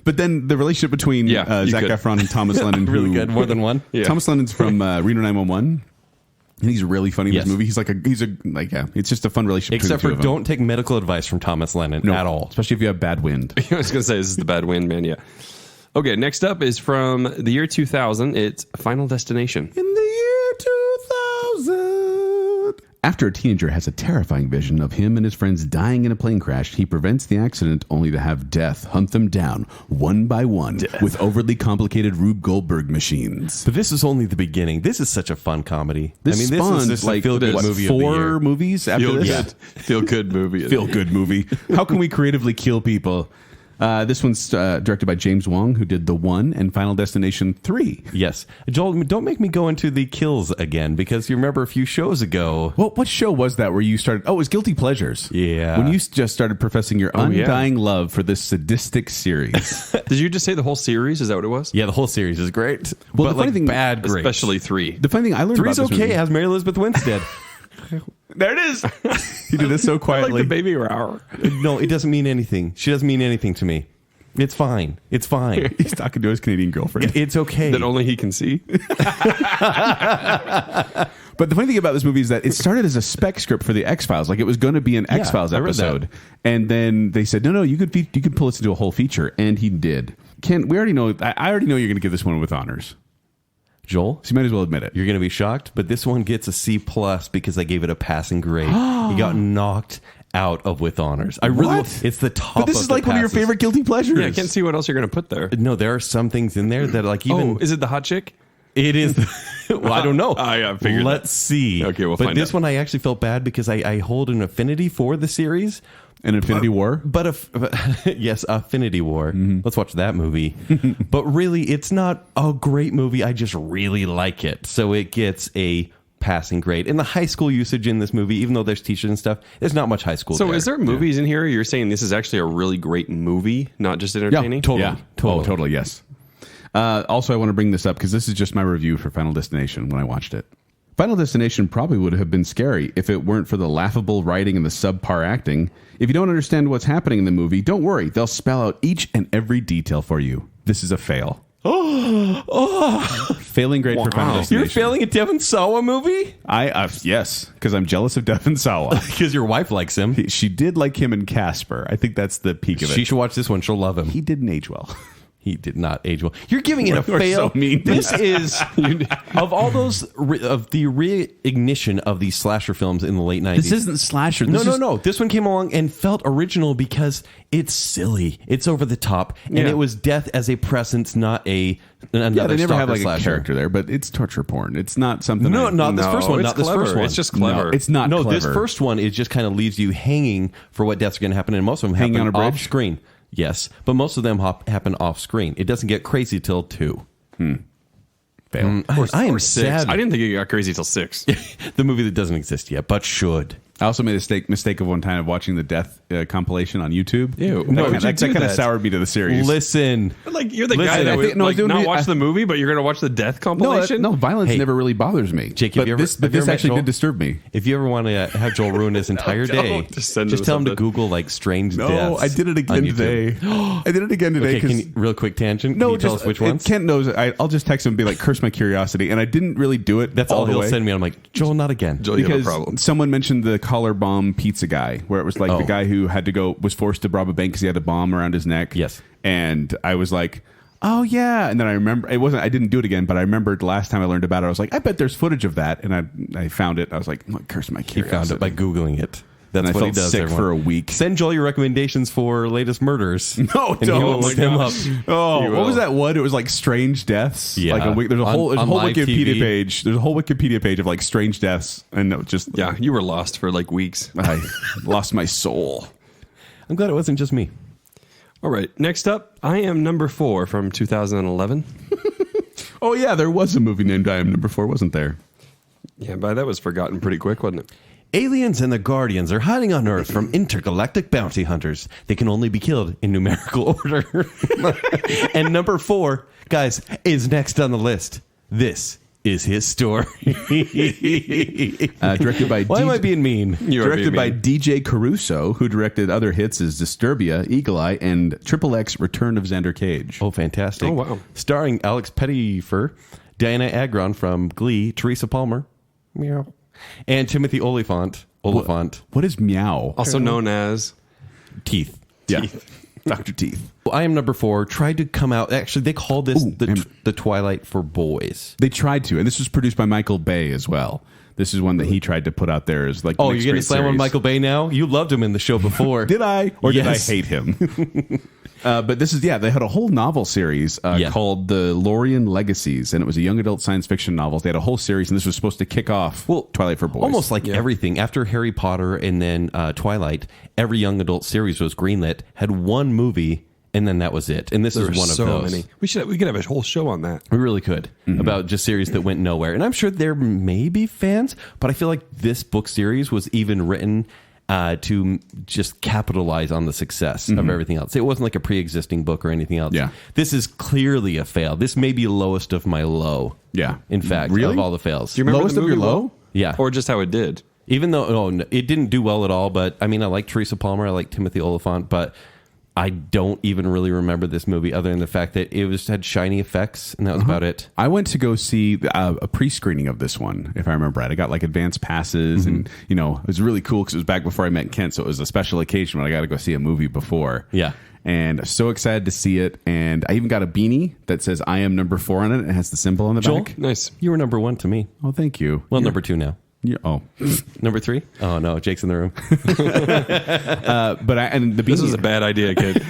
But then the relationship between Yeah, you Zac could. Efron and Thomas Lennon, Really good. More than one. Yeah. Thomas Lennon's from Reno 911. And he's really funny in Yes. this movie. It's just a fun relationship. Except for between the two of them. don't take medical advice from Thomas Lennon at all. Especially if you have bad wind. I was going to say, this is the bad wind, man. Yeah. Okay, next up is from the year 2000. It's Final Destination. In the year 2000. After a teenager has a terrifying vision of him and his friends dying in a plane crash, he prevents the accident only to have death hunt them down one by one with overly complicated Rube Goldberg machines. But this is only the beginning. This is such a fun comedy. This spawned just like a feel-good movie of the year. 4 movies after this? Feel good movie. Feel good movie. How can we creatively kill people? This one's directed by James Wong, who did The One and Final Destination 3. Yes. Joel, don't make me go into the kills again, because you remember a few shows ago. What show was that where you started? Oh, it was Guilty Pleasures. Yeah. When you just started professing your undying love for this sadistic series. Did you just say the whole series? Is that what it was? Yeah, the whole series is great. Well, but the funny thing- bad great. Especially 3. The funny thing I learned Three's about this okay. movie- It has Mary Elizabeth Winstead. There it is. You did this so Like quietly. the baby hour. No, it doesn't mean anything. She doesn't mean anything to me. It's fine. It's fine. He's talking to his Canadian girlfriend. It's okay. That only he can see. But the funny thing about this movie is that it started as a spec script for the X-Files. Like it was going to be an X-Files I read that. episode. And then they said, no, you could pull this into a whole feature. And he did. Ken, we already know, I already know you're going to give this one with honors. Joel, So you might as well admit it. you're going to be shocked, but this one gets a C+ because I gave it a passing grade. It got knocked out of with honors. I really, What? it's the top. But this of is the like one of your passes. favorite guilty pleasures. Yeah, I can't see what else you're going to put there. No, there are some things in there that like even. Is it the hot chick? It is. Well, I don't know. I figured Let's see. Okay, we'll but find this out. one I actually felt bad because I hold an affinity for the series. An Infinity War? But yes, Affinity War. Let's watch that movie. But really, it's not a great movie. I just really like it. So it gets a passing grade. And the high school usage in this movie, even though there's teachers and stuff, there's not much high school So is there movies in here you're saying this is actually a really great movie, not just entertaining? totally. Yeah, totally, yes. Also, I want to bring this up because this is just my review for Final Destination when I watched it. Final Destination probably would have been scary if it weren't for the laughable writing and the subpar acting. If you don't understand what's happening in the movie, don't worry. They'll spell out each and every detail for you. This is a fail. Failing grade for Final Destination. You're failing a Devon Sawa movie? Yes, because I'm jealous of Devon Sawa. Because your wife likes him. She did like him in Casper. I think that's the peak of it. She should watch this one. She'll love him. He didn't age well. He did not age well. You're giving it a We're fail. so mean. This is of all those of the reignition of these slasher films in the late 90s. This isn't slasher. No. This one came along and felt original because it's silly. It's over the top, and Yeah. it was death as a presence, not another. Yeah, they never have stalker like slasher. a character there, but it's torture porn. It's not something. No, not this first one. it's Not this clever. first one. It's just clever. No, it's not. No, clever. this first one is just kind of leaves you hanging for what death's going to happen, and most of them Hanging happen on a bridge? off screen. Yes, but most of them happen off screen. It doesn't get crazy till 2. Fail. I am Or 6. sad. I didn't think it got crazy till 6. The movie that doesn't exist yet, but should. I also made a mistake of one time of watching the death compilation on YouTube. Ew. That Why kind would you of do that? soured me to the series. Listen, Like you're the Listen, guy I that would think- no, I was doing not the- watch the movie, but you're going to watch the death No, compilation. no, violence Hey. never really bothers me. Jake, have but you ever- this, have you this ever met actually Joel? did disturb me. if you ever want to have Joel ruin his entire day, don't. Just send him tell him to something. Google like strange No, deaths. I did it on again YouTube. today. I did it again today Okay, can because you, real quick tangent. no, can you tell just us which ones? Kent knows. I'll just text him and be like, "Curse my curiosity," and I didn't really do it. That's all the he'll way. send me. I'm like, Joel, not again. Joel, you have a Because problem. someone mentioned the collar bomb pizza guy, where it was like the Oh. guy who was forced to rob a bank because he had a bomb around his neck. Yes. And I was like, oh yeah. And then I remember I didn't do it again, but I remembered last time I learned about it, I was like, I bet there's footage of that. And I found it. I was like, curse my He curiosity. found it by Googling it. That's And I what he felt does. sick everyone. for a week. Send Joel your recommendations for latest murders. No, and he don't. will look them up. Oh, You what was will. that one? It was like strange deaths. Yeah. Like there's a On- whole on live Wikipedia TV. page. There's a whole Wikipedia page of like strange deaths, and it was just Yeah, you were lost for like weeks. I lost my soul. I'm glad it wasn't just me. All right, next up, I Am Number 4 from 2011. Oh yeah, there was a movie named I Am Number 4, wasn't there? Yeah, but that was forgotten pretty quick, wasn't it? Aliens and the Guardians are hiding on Earth from intergalactic bounty hunters. They can only be killed in numerical order. And number 4, guys, is next on the list. This is his story. Directed by Why am I being mean? You are directed by being DJ Caruso, who directed other hits as Disturbia, Eagle Eye, and XXX Return of Xander Cage. Oh, fantastic. Oh, wow. Starring Alex Pettyfer, Diana Agron from Glee, Teresa Palmer, meow, and Timothy Oliphant. What is Meow? Also known as Teeth. Yeah. Dr. Teeth. I Am Number 4 tried to come out. Actually, they called this Ooh, the Twilight for boys. They tried to, and this was produced by Michael Bay as well. This is one that he tried to put out there as like. Oh, next you're going to great slam on series. Michael Bay now? You loved him in the show before. Did I? Or Yes. did I hate him? But this is, they had a whole novel series Yeah. called The Lorien Legacies, and it was a young adult science fiction novel. They had a whole series, and this was supposed to kick off Twilight for boys. Almost like everything. After Harry Potter and then Twilight, every young adult series was greenlit, had one movie, and then that was it. And this is one of so those. many. We could have a whole show on that. We really could. About just series that went nowhere. And I'm sure there may be fans, but I feel like this book series was even written to just capitalize on the success of everything else. It wasn't like a pre-existing book or anything else. Yeah. This is clearly a fail. This may be lowest of my low. Yeah. In fact, Really? of all the fails. Do you remember Lowest the of your movie low? well? Yeah. Or just how it did? Even though it didn't do well at all, but I mean, I like Teresa Palmer, I like Timothy Oliphant, but I don't even really remember this movie other than the fact that it had shiny effects, and that was about it. I went to go see a pre-screening of this one, if I remember right. I got like advance passes, and it was really cool because it was back before I met Kent, so it was a special occasion when I got to go see a movie before. Yeah. And so excited to see it, and I even got a beanie that says I am number 4 on it. It has the symbol on the back. Nice. You were number 1 to me. Oh, thank you. Well, number 2 now. Number 3? Oh no, Jake's in the room. And the beanie, This was a bad idea, kid.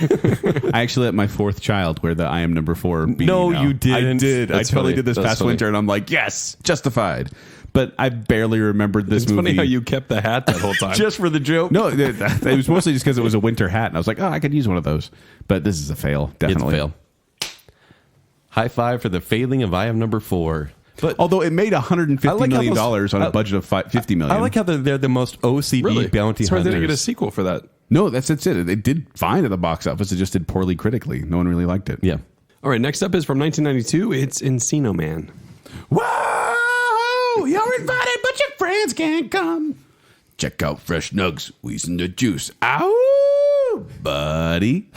I actually let my 4th child wear the I am number 4 beanie. No, now. you didn't. I did. That's I totally funny. did this That's past funny. winter, and I'm like, yes, justified. But I barely remembered this It's movie. funny how you kept the hat that whole time. Just for the joke. No, it was mostly just because it was a winter hat, and I was like, oh, I could use one of those. But this is a fail, definitely. It's a fail. High five for the failing of I am number 4. But Although it made $150 million on a budget of $50 million. I like how they're the most OCD Really? bounty That's why they hunters. didn't get a sequel for that. No, that's it. It did fine at the box office. It just did poorly critically. No one really liked it. Yeah. All right, next up is from 1992. It's Encino Man. Whoa! You're invited, but your friends can't come. Check out fresh nugs, wheezing the juice. Ow, buddy.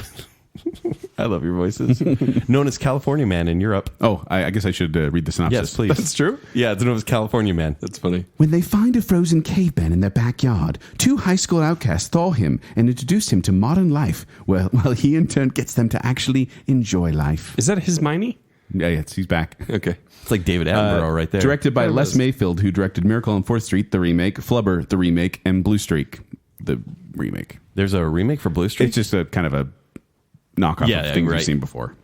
I love your voices. Known as California Man in Europe. Oh, I guess I should read the synopsis. Yes, please. That's true? Yeah, it's known as California Man. That's funny. When they find a frozen caveman in their backyard, 2 high school outcasts thaw him and introduce him to modern life, while he in turn gets them to actually enjoy life. Is that his Miney? Yeah, he's back. Okay. It's like David Attenborough right there. Directed by There it Les is. Mayfield, who directed Miracle on 4th Street, the remake, Flubber, the remake, and Blue Streak, the remake. There's a remake for Blue Streak? It's just a kind of a knockoff Yeah, of things right. we've seen before.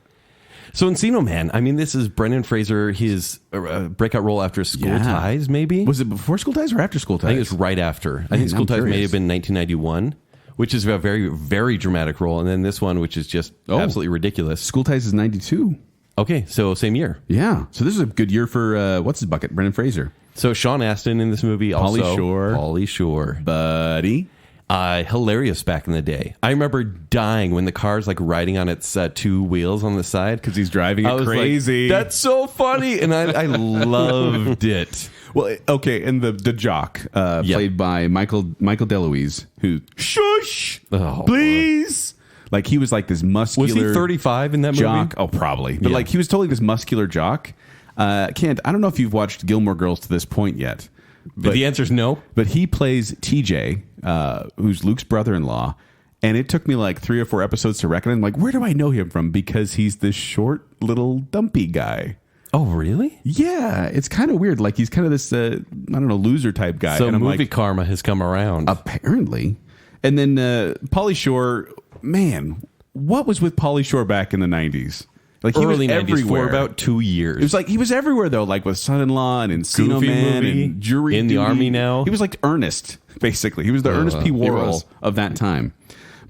So Encino Man, I mean, this is Brendan Fraser, his breakout role after School Yeah. Ties, maybe? Was it before School Ties or after School Ties? I think it's right after. I think School I'm Ties may curious. have been 1991, which is a very, very dramatic role. And then this one, which is just absolutely ridiculous. School Ties is 92. Okay, so same year. Yeah. So this is a good year for, what's his bucket? Brendan Fraser. So Sean Astin in this movie. Also, Pauly Shore. Buddy. Hilarious back in the day. I remember dying when the car's like riding on its 2 wheels on the side. Because he's driving I it was crazy. like, that's so funny. And I loved it. Well, okay, and the jock, played by Michael DeLuise, who, shush, Oh, please. Like, he was like this muscular... Was he 35 in that movie? jock? Oh, probably. But Yeah. like, he was totally this muscular jock. Kent, I don't know if you've watched Gilmore Girls to this point yet. But the answer is no. But he plays TJ, who's Luke's brother-in-law. And it took me like 3 or 4 episodes to reckon. I'm like, where do I know him from? Because he's this short, little, dumpy guy. Oh, really? Yeah, it's kind of weird. Like, he's kind of this, I don't know, loser type guy. So and I'm movie like, karma has come around. apparently. And then Pauly Shore, man, what was with Pauly Shore back in the 90s? Like, he Early was 90s everywhere. for about 2 years. It was like he was everywhere though, like with Son-in-Law and Encino Goofy Man movie, and Jury in the Duty. Army now. He was like Ernest, basically. He was the Ernest P. he Worrell was. of that time.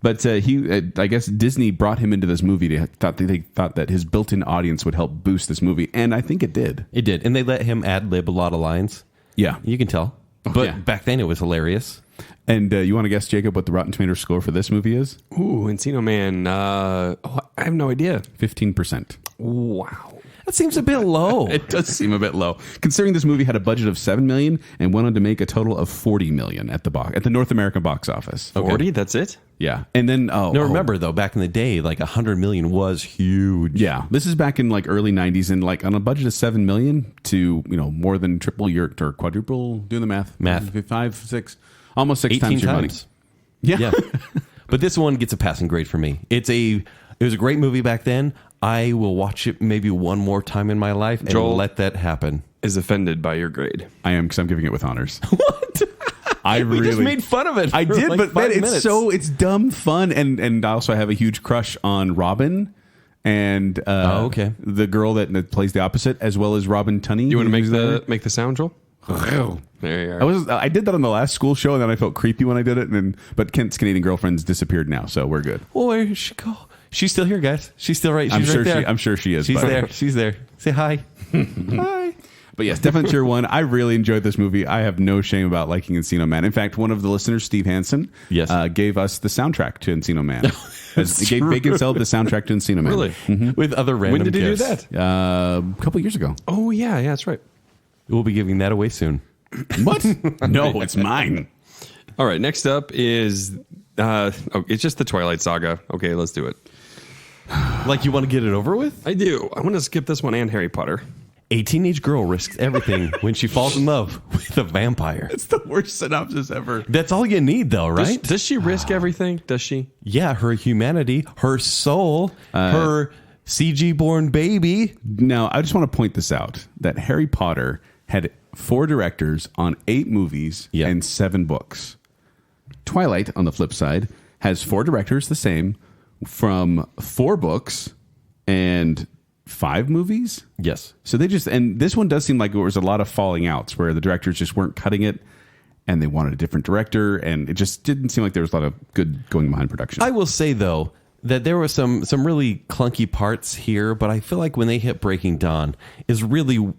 But I guess Disney brought him into this movie. They thought that his built-in audience would help boost this movie, and I think it did. It did. And they let him ad-lib a lot of lines. Yeah. You can tell. But yeah. back then it was hilarious. And you want to guess, Jacob, what the Rotten Tomatoes score for this movie is? Ooh, Encino Man. I have no idea. 15%. Wow. That seems a bit low. It does seem a bit low, considering this movie had a budget of $7 million and went on to make a total of $40 million at the North American box office. 40? That's it? Yeah, and then Now remember though, back in the day, like 100 million was huge. yeah, this is back in like early '90s, and like on a budget of $7 million to more than triple your or quadruple. Do the math. 5, 6, almost 6 18 times your money. times. Yeah. But this one gets a passing grade for me. It was a great movie back then. I will watch it maybe one more time in my life and Joel let that happen. Is offended by your grade. I am, because I'm giving it with honors. What? We just made fun of it. I for did, like but 5 man, minutes. it's dumb fun, and also I have a huge crush on Robin and okay. the girl that plays the opposite, as well as Robin Tunney. You want to who's make the sound, Joel? There you are. I did that on the last school show, and then I felt creepy when I did it. But Kent's Canadian girlfriend's disappeared now, so we're good. Well, where did she go? She's still here, guys. She's still right. She's right there. I'm sure she is. She's but- there. She's there. Say hi. Hi. But yes, definitely tier 1. I really enjoyed this movie. I have no shame about liking Encino Man. In fact, one of the listeners, Steve Hansen, Yes. gave us the soundtrack to Encino Man. He gave Baconsale the soundtrack to Encino Man. Really? With other random When did he do gifts. that? A couple years ago. Oh, yeah, that's right. We'll be giving that away soon. What? No, it's mine. All right, next up is It's just the Twilight Saga. Okay, let's do it. Like you want to get it over with? I do. I want to skip this one and Harry Potter. A teenage girl risks everything when she falls in love with a vampire. It's the worst synopsis ever. That's all you need, though, right? Does she risk everything? Does she? Yeah, her humanity, her soul, her CG-born baby. Now, I just want to point this out, that Harry Potter had 4 directors on 8 movies and 7 books. Twilight, on the flip side, has 4 directors, the same, from 4 books and 5 movies. Yes. So they just, and this one does seem like there was a lot of falling outs where the directors just weren't cutting it and they wanted a different director, and it just didn't seem like there was a lot of good going behind production. I will say, though, that there were some really clunky parts here, but I feel like when they hit Breaking Dawn is when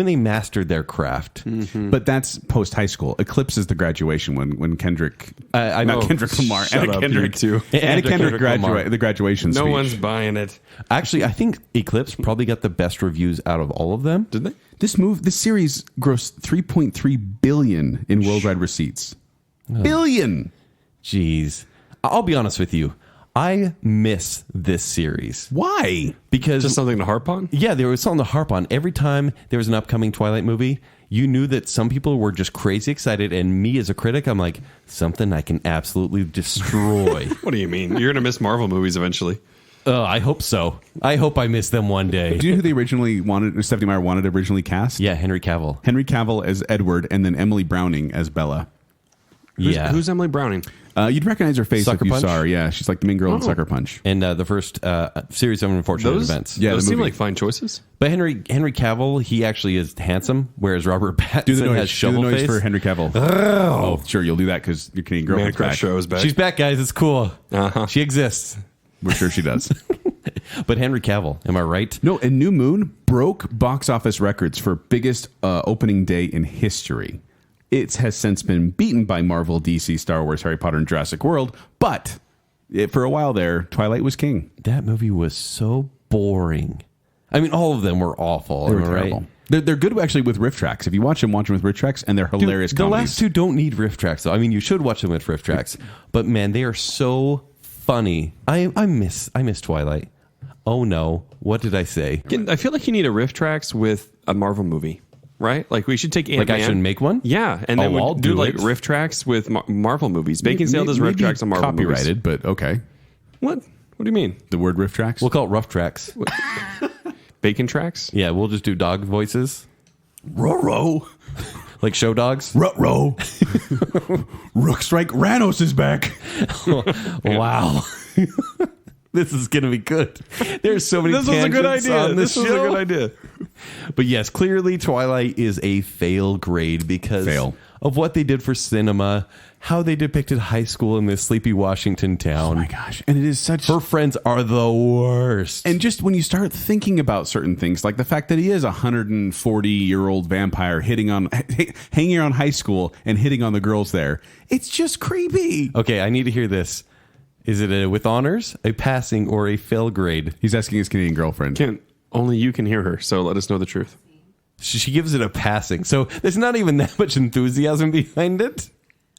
they mastered their craft. Mm-hmm. But that's post high school. Eclipse is the graduation when Kendrick, not Kendrick Lamar, Anna Kendrick too. Anna Kendrick graduate the graduation speech. No one's buying it. Actually, I think Eclipse probably got the best reviews out of all of them. Did they? This series grossed $3.3 billion in worldwide receipts. Billion. Jeez, I'll be honest with you. I miss this series. Why? Because just something to harp on? Yeah, there was something to harp on. Every time there was an upcoming Twilight movie, you knew that some people were just crazy excited, and me as a critic, I'm like, something I can absolutely destroy. What do you mean? You're going to miss Marvel movies eventually. I hope so. I hope I miss them one day. Do you know who they originally wanted, or Stephanie Meyer wanted originally cast? Yeah, Henry Cavill. Henry Cavill as Edward, and then Emily Browning as Bella. Who's Emily Browning? You'd recognize her face Sucker if you Punch? saw her. Yeah, she's like the main girl in Sucker Punch. And the first series of unfortunate events. Yeah, those the seem movie. like fine choices. But Henry Cavill, he actually is handsome, whereas Robert Pattinson Do the noise, has shovel do the noise face. for Henry Cavill. Oh, sure, you'll do that because your Canadian Man girlfriend's Crush back. show is back. She's back, guys. It's cool. Uh-huh. She exists. We're sure she does. But Henry Cavill, am I right? No, and New Moon broke box office records for biggest opening day in history. It has since been beaten by Marvel, DC, Star Wars, Harry Potter, and Jurassic World. But for a while there, Twilight was king. That movie was so boring. I mean, all of them were awful. They were am I right? terrible. They're good actually with riff tracks. If you watch them with riff tracks, and they're hilarious. Dude, the comedies. last two don't need riff tracks, though. I mean, you should watch them with riff tracks. But man, they are so funny. I miss Twilight. Oh no, what did I say? I feel like you need a riff tracks with a Marvel movie, right? Like we should take Ant-Man. Like I should make one? Yeah, and then I'll we'd do like it. riff tracks with Marvel movies. Baconsale does riff Maybe tracks on Marvel copyrighted, but okay. movies. What? What do you mean? The word riff tracks. We'll call it rough tracks. Bacon tracks? Yeah, we'll just do dog voices. Roro. Like show dogs. Rutro. Rook Strike Ranos is back. Wow. This is going to be good. There's so many This was a good tangents idea. on This was a show. good idea. But yes, clearly Twilight is a fail grade because Fail. of what they did for cinema, how they depicted high school in this sleepy Washington town. Oh my gosh. And it is such... Her friends are the worst. And just when you start thinking about certain things, like the fact that he is a 140-year-old vampire hanging around high school and hitting on the girls there, it's just creepy. Okay, I need to hear this. Is it a with honors, a passing, or a fail grade? He's asking his Canadian girlfriend. Only you can hear her, so let us know the truth. She gives it a passing. So there's not even that much enthusiasm behind it.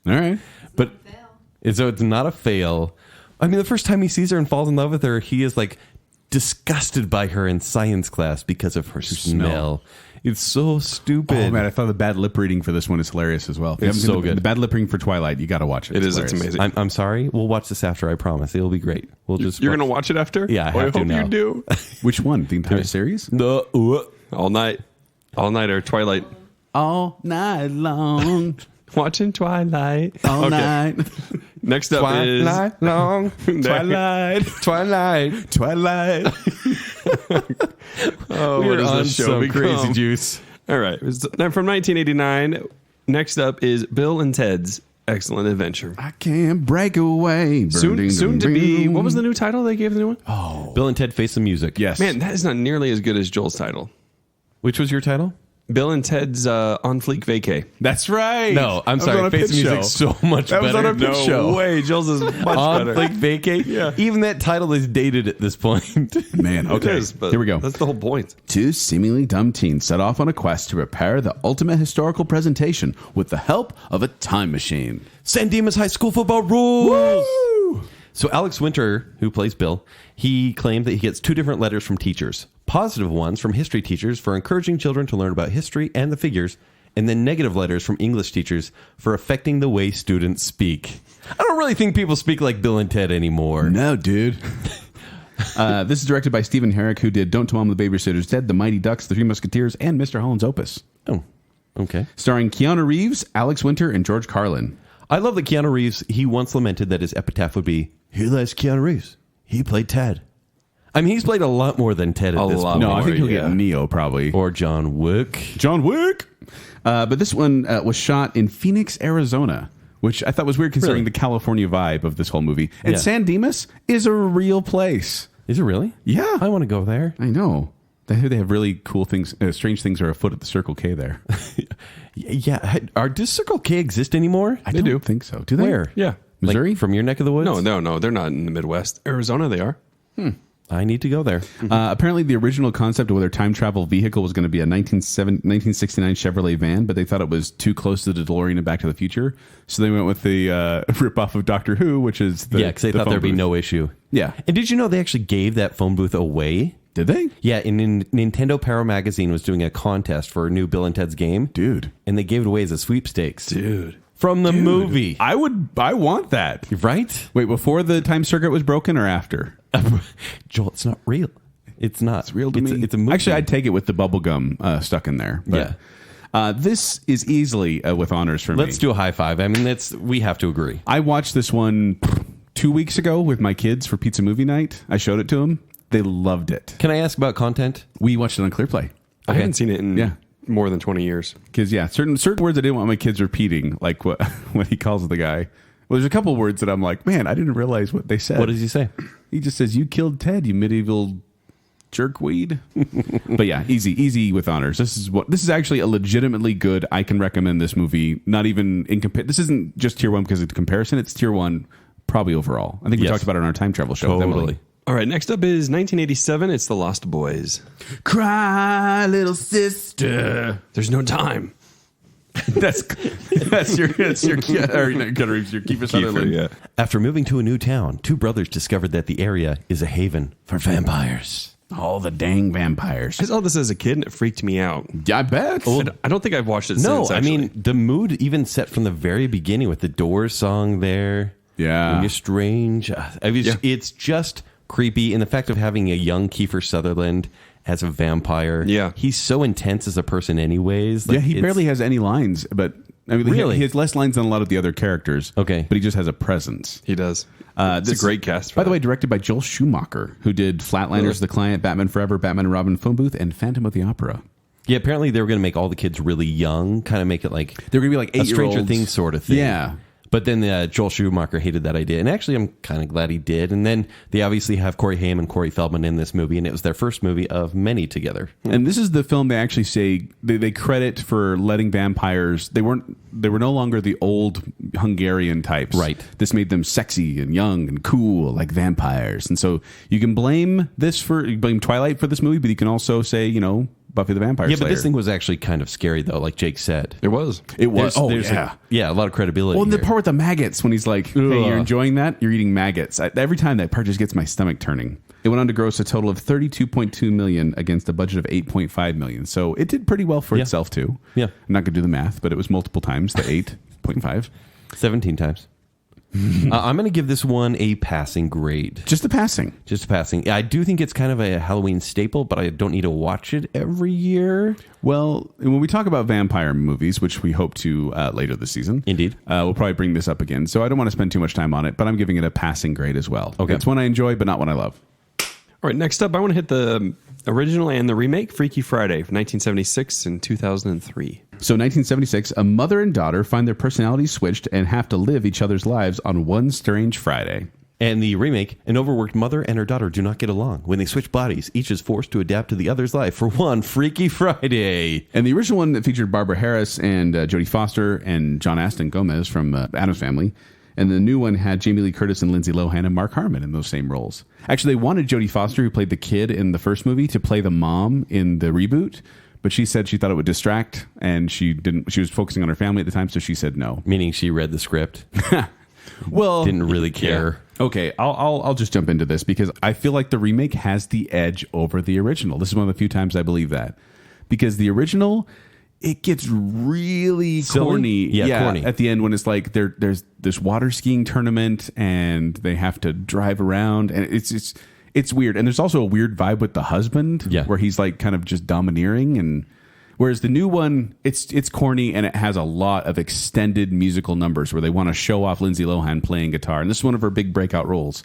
All right. But so it's not a fail. I mean, the first time he sees her and falls in love with her, he is like disgusted by her in science class because of her smell. It's so stupid. Oh, man, I thought the bad lip reading for this one is hilarious as well. If you It's haven't seen so good. The bad lip reading for Twilight, you got to watch it. It's hilarious. amazing. I'm sorry. We'll watch this after, I promise. It'll be great. We'll just You're going to watch it after? Yeah, I have to hope now. you do. Which one? The entire series? All night. All night or Twilight. All night long. Watching Twilight. All night. Next up Twilight long. Twilight. Twilight. Twilight. Oh, We're what does on this show some become? crazy juice. All right. Now from 1989, next up is Bill and Ted's Excellent Adventure. I can't break away. Soon to be. What was the new title they gave the new one? Bill and Ted Face the Music. Yes. Man, that is not nearly as good as Joel's title. Which was your title? Bill and Ted's On Fleek Vacay. That's right. No, I'm That was sorry. on a Face pitch Music's show. so much That better. was on our pitch No show. way. Jill's is much On better. Fleek Vacay? Yeah. Even that title is dated at this point. Man, okay. It is, but Here we go. That's the whole point. Two seemingly dumb teens set off on a quest to prepare the ultimate historical presentation with the help of a time machine. San Dimas High School football rules. Woo! So Alex Winter, who plays Bill, he claimed that he gets 2 different letters from teachers. Positive ones from history teachers for encouraging children to learn about history and the figures, and then negative letters from English teachers for affecting the way students speak. I don't really think people speak like Bill and Ted anymore. No, dude. This is directed by Stephen Herrick, who did Don't Tell Mom the Babysitter's Dead, The Mighty Ducks, The Three Musketeers, and Mr. Holland's Opus. Oh, okay. Starring Keanu Reeves, Alex Winter, and George Carlin. I love that Keanu Reeves, he once lamented that his epitaph would be, "Here lies Keanu Reeves. He played Ted." I mean, he's played a lot more than Ted at this lot point. No, I think he'll yeah. get Neo, probably. Or John Wick. John Wick. But this one was shot in Phoenix, Arizona, which I thought was weird considering Really? the California vibe of this whole movie. And Yeah. San Dimas is a real place. Is it really? Yeah. I want to go there. I know. I hear they have really cool things, strange things are afoot at the Circle K there. Yeah. Does Circle K exist anymore? I don't think so. Do they? Where? Yeah. Missouri? Like from your neck of the woods? No. They're not in the Midwest. Arizona, they are. I need to go there. Apparently, the original concept of their time travel vehicle was going to be a 1969 Chevrolet van, but they thought it was too close to the DeLorean and Back to the Future. So they went with the ripoff of Doctor Who, which is the Yeah, because they thought phone there'd be booth. no issue. Yeah. And did you know they actually gave that phone booth away? Did they? Yeah, in Nintendo Power Magazine was doing a contest for a new Bill and Ted's game. Dude. And they gave it away as a sweepstakes. Dude. From the movie. I want that. Right? Wait, before the time circuit was broken or after? Joel, it's not real. It's not. It's real to me. It's a movie. Actually, I'd take it with the bubble gum stuck in there. But, this is easily with honors for me. Let's do a high five. I mean, we have to agree. I watched this one 2 weeks ago with my kids for pizza movie night. I showed it to them. They loved it. Can I ask about content? We watched it on ClearPlay. I haven't seen it in Yeah. more than 20 years. Because, certain words I didn't want my kids repeating, like what he calls the guy. Well, there's a couple words that I'm like, man, I didn't realize what they said. What does he say? He just says, "You killed Ted, you medieval jerkweed." But yeah, easy with honors. This is actually a legitimately good. I can recommend this movie. Not even in This isn't just tier 1 because of the comparison. It's tier 1 probably overall. I think we Yes. talked about it on our time travel show. with Emily. Totally. All right, next up is 1987. It's The Lost Boys. Cry, little sister. There's no time. That's your Kiefer Sutherland. Yeah. After moving to a new town, 2 brothers discovered that the area is a haven for vampires. All the dang vampires. I saw this as a kid and it freaked me out. I bet. I don't think I've watched it No, since. I Actually. mean, the mood even set from the very beginning with the Doors song there. Yeah. When you're strange. I mean, it's just creepy. And the fact of having a young Kiefer Sutherland as a vampire. Yeah. He's so intense as a person anyways. Like, He it's- barely has any lines, but I mean, Really? he has less lines than a lot of the other characters. Okay. But he just has a presence. he does. It's a great cast. By the way, directed by Joel Schumacher, who did Flatlanders, The Client, Batman Forever, Batman and Robin Phone Booth, and Phantom of the Opera. Yeah, apparently they were going to make all the kids really young, kind of make it like They're going to be like a Stranger 8-year-olds. Things sort of thing. Yeah. But then Joel Schumacher hated that idea. And actually, I'm kind of glad he did. And then they obviously have Corey Haim and Corey Feldman in this movie, and it was their first movie of many together. And this is the film they actually say they credit for letting vampires. They were no longer the old Hungarian types. Right. This made them sexy and young and cool like vampires. And so you can blame Twilight for this movie, but you can also say, Buffy the Vampire Yeah, Slayer. but this thing was actually kind of scary, though, like Jake said. It was. It was. There's a lot of credibility. Well, and the here. part with the maggots when he's like, "Hey, you're enjoying that? You're eating maggots." Every time that part just gets my stomach turning. It went on to gross a total of $32.2 million against a budget of $8.5 million. So it did pretty well for itself too. Yeah. I'm not gonna do the math, but it was multiple times the 8.5. 17 times. I'm going to give this one a passing grade. Just the passing. Just a passing. I do think it's kind of a Halloween staple, but I don't need to watch it every year. Well, when we talk about vampire movies, which we hope to later this season, Indeed. we'll probably bring this up again. So I don't want to spend too much time on it, but I'm giving it a passing grade as well. Okay. It's one I enjoy, but not one I love. All right, next up, I want to hit the original and the remake, Freaky Friday, from 1976 and 2003. So 1976, a mother and daughter find their personalities switched and have to live each other's lives on one strange Friday. And the remake, an overworked mother and her daughter do not get along. When they switch bodies, each is forced to adapt to the other's life for one Freaky Friday. And the original one that featured Barbara Harris and Jodie Foster and John Aston Gomez from Addams Family. And the new one had Jamie Lee Curtis and Lindsay Lohan and Mark Harmon in those same roles. Actually, they wanted Jodie Foster, who played the kid in the first movie, to play the mom in the reboot. But she said she thought it would distract, and she didn't. She was focusing on her family at the time, so she said no. Meaning she read the script. Well, didn't really care. Yeah. Okay, I'll just jump into this because I feel like the remake has the edge over the original. This is one of the few times I believe that. Because the original, it gets really corny. Yeah, corny. At the end when it's like there's this water skiing tournament and they have to drive around and it's weird. And there's also a weird vibe with the husband where he's like kind of just domineering, and whereas the new one, it's corny and it has a lot of extended musical numbers where they want to show off Lindsay Lohan playing guitar. And this is one of her big breakout roles.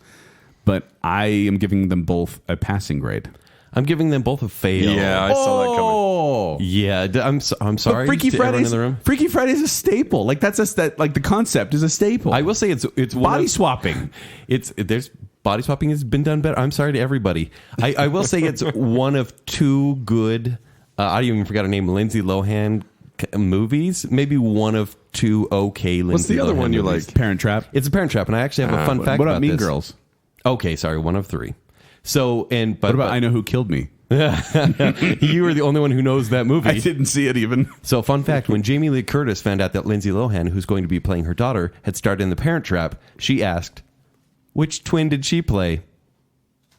But I am giving them both a passing grade. I'm giving them both a fail. Yeah, I saw that coming. Yeah, I'm sorry. But Freaky to everyone Fridays, in the room. Freaky Friday is a staple. Like that's like the concept is a staple. I will say it's one body of, swapping. There's body swapping has been done better. I'm sorry to everybody. I will say it's one of two good. I even forgot her name. Lindsay Lohan movies. Maybe one of two okay. Lindsay What's the other Lohan one you movies. like? Parent Trap. It's a Parent Trap, and I actually have a fun fact What about about Mean this. Girls? Okay, sorry, one of three. So but What about I Know Who Killed Me? you were the only one who knows that movie. I didn't see it even. So, fun fact, when Jamie Lee Curtis found out that Lindsay Lohan, who's going to be playing her daughter, had starred in The Parent Trap, she asked, which twin did she play?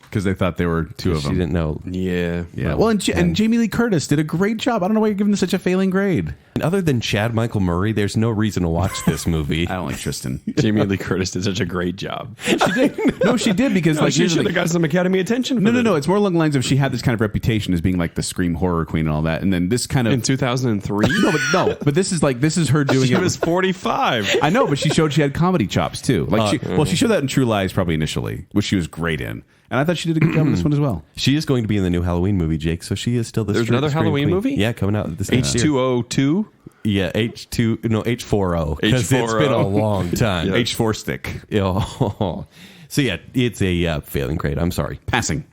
Because they thought there were two of them. She didn't know. Yeah. Yeah. Well, and Jamie Lee Curtis did a great job. I don't know why you're giving this such a failing grade. And other than Chad Michael Murray, there's no reason to watch this movie. I don't like Tristan. Jamie Lee Curtis did such a great job. She did. No, she did because She should have got some Academy attention. No. It's more along the lines of she had this kind of reputation as being like the scream horror queen and all that, and then this kind of In 2003? But this is her doing She it. was 45. I know, but she showed she had comedy chops too. Like she showed that in True Lies probably initially, which she was great in. And I thought she did a good job in this one as well. She is going to be in the new Halloween movie, Jake, so she is still the There's another scream Halloween queen. movie? Yeah, coming out this next year. H2O2? Yeah, H40. Because it's H40. been a long time. Yeah. H4 stick. Oh. So, yeah, it's a failing grade. I'm sorry. Passing.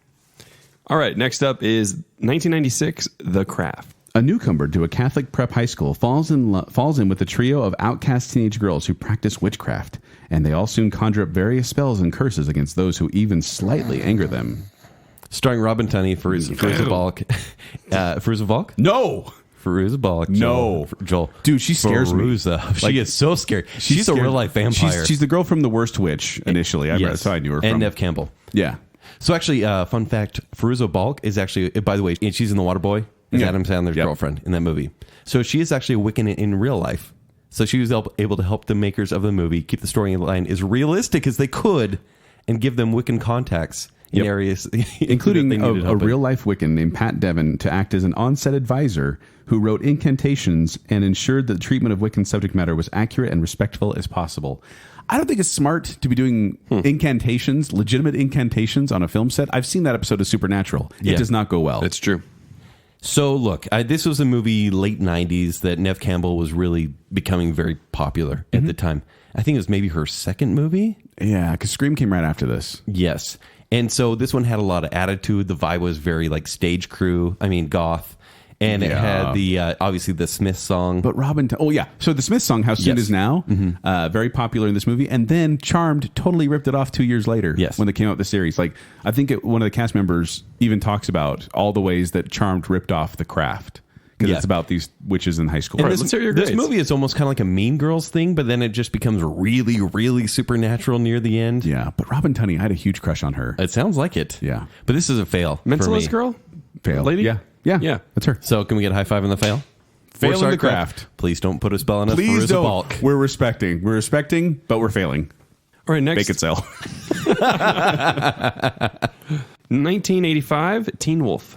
All right, next up is 1996, The Craft. A newcomer to a Catholic prep high school falls in with a trio of outcast teenage girls who practice witchcraft, and they all soon conjure up various spells and curses against those who even slightly anger them. Starring Robin Tunney, Fairuza Balk. Fairuza Balk? No! Fairuza Balk. No. Joel. Dude, she scares me. Fairuza. She is so scary. She's a scared. real-life vampire. She's the girl from The Worst Witch, initially. Yes. So I knew her from. And Nev Campbell. Yeah. So actually, fun fact, Fairuza Balk is actually, by the way, she's in The Waterboy. Is Adam Sandler's girlfriend in that movie. So she is actually a Wiccan in real life. So she was able to help the makers of the movie keep the storyline as realistic as they could and give them Wiccan contacts in areas including that a real-life Wiccan named Pat Devon to act as an on-set advisor who wrote incantations and ensured that the treatment of Wiccan subject matter was accurate and respectful as possible. I don't think it's smart to be doing incantations, legitimate incantations on a film set. I've seen that episode of Supernatural. It does not go well. It's true. So look, this was a movie late 90s that Nev Campbell was really becoming very popular at the time. I think it was maybe her second movie. Yeah, because Scream came right after this. Yes. And so this one had a lot of attitude. The vibe was very like stage crew. I mean, goth. And it had the obviously the Smith song. But so the Smith song, How Soon Is Now, very popular in this movie. And then Charmed totally ripped it off 2 years later when they came out with the series. Like, I think one of the cast members even talks about all the ways that Charmed ripped off The Craft. Because it's about these witches in high school. Right, let's hear your grades. This movie is almost kind of like a Mean Girls thing, but then it just becomes really, really supernatural near the end. Yeah, but Robin Tunney, I had a huge crush on her. It sounds like it. Yeah. But this is a fail. Mentalist girl? Fail. Lady? Yeah. That's her. So can we get a high five on the fail? Fail in Four-star The Craft. Please don't put a spell on us. Please Fairuza don't. Balk. We're respecting, but we're failing. All right, next. Baconsale. 1985, Teen Wolf.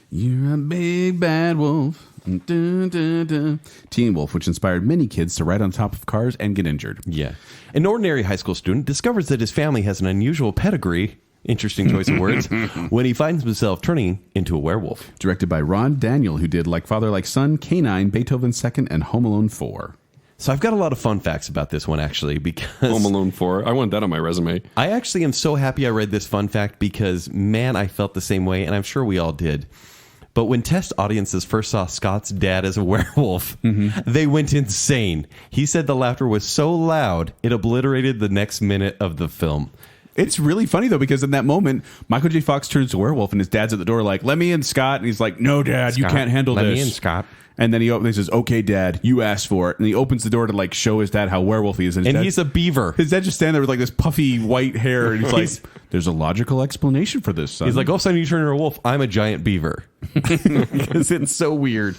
You're a big bad wolf. Dun, dun, dun. Teen Wolf, which inspired many kids to ride on top of cars and get injured. Yeah. An ordinary high school student discovers that his family has an unusual pedigree. Interesting choice of words. When he finds himself turning into a werewolf. Directed by Ron Daniel, who did Like Father, Like Son, K-9, Beethoven 2nd, and Home Alone 4. So I've got a lot of fun facts about this one, actually, because Home Alone 4. I want that on my resume. I actually am so happy I read this fun fact because, man, I felt the same way, and I'm sure we all did. But when test audiences first saw Scott's dad as a werewolf, they went insane. He said the laughter was so loud, it obliterated the next minute of the film. It's really funny, though, because in that moment, Michael J. Fox turns to werewolf, and his dad's at the door like, let me in, Scott. And he's like, no, Dad, you can't handle let this. me in, Scott. And then he says, okay, Dad, you asked for it. And he opens the door to like show his dad how werewolf he is. And He's a beaver. His dad just standing there with like this puffy white hair. And he's like, there's a logical explanation for this, son. He's like, oh, son, you turn into a wolf. I'm a giant beaver. Because it's so weird.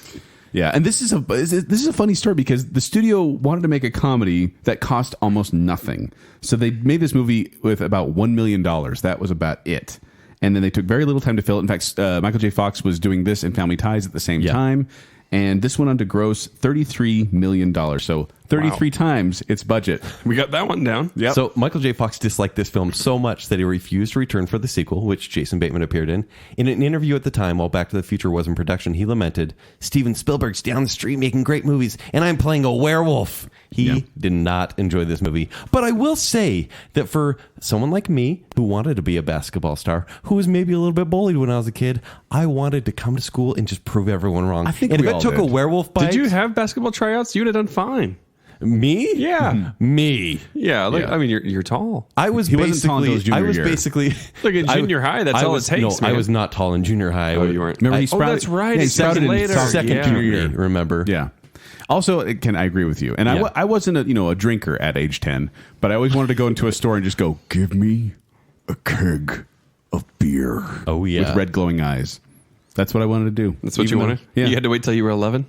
Yeah, and this is a funny story because the studio wanted to make a comedy that cost almost nothing. So they made this movie with about $1 million. That was about it. And then they took very little time to fill it. In fact, Michael J. Fox was doing this and Family Ties at the same time. And this went on to gross $33 million. So 33 times its budget. We got that one down. Yep. So Michael J. Fox disliked this film so much that he refused to return for the sequel, which Jason Bateman appeared in. In an interview at the time, while Back to the Future was in production, he lamented, Steven Spielberg's down the street making great movies, and I'm playing a werewolf. He did not enjoy this movie. But I will say that for someone like me, who wanted to be a basketball star, who was maybe a little bit bullied when I was a kid, I wanted to come to school and just prove everyone wrong. I think and we if all it took did. a werewolf bite... Did you have basketball tryouts? You would have done fine. Me? Yeah. Me. Yeah. Like, Yeah. I mean, you're tall. I was He wasn't tall until his junior year. basically Look, in junior high, that's all it takes, No, man. I was not tall in junior high. Oh, you weren't. Remember he Oh, sprouted. that's right. Yeah, he It started sprouted in later. second Yeah. junior year. Remember? Yeah. Also, I agree with you. And Yeah. I wasn't a drinker at age 10, but I always wanted to go into a store and just go, give me a keg of beer. Oh, yeah. With red glowing eyes. That's what I wanted to do. That's what Even you though- wanted? Yeah. You had to wait till you were 11?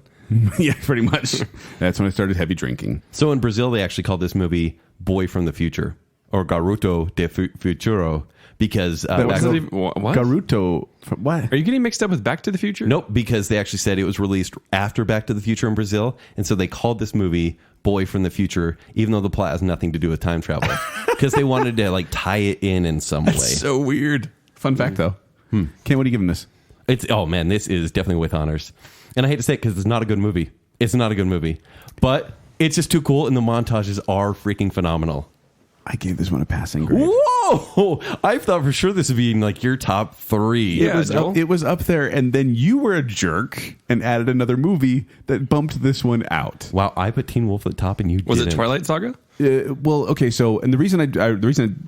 Yeah, pretty much. That's when I started heavy drinking. So in Brazil, they actually called this movie Boy from the Future, or Garoto de Futuro, because... What's that even- what? Garuto. What? Are you getting mixed up with Back to the Future? Nope, because they actually said it was released after Back to the Future in Brazil, and so they called this movie Boy from the Future, even though the plot has nothing to do with time travel, because they wanted to like tie it in some way. So weird. Fun fact, though. Ken, what are you giving this? Oh man, this is definitely with honors, and I hate to say it because it's not a good movie. It's not a good movie, but it's just too cool, and the montages are freaking phenomenal. I gave this one a passing grade. Whoa! I thought for sure this would be in like your top 3. Yeah. Joel? It was up there, and then you were a jerk and added another movie that bumped this one out. Wow, I put Teen Wolf at the top, and you Was didn't. it Twilight Saga? Well, okay, so and the reason I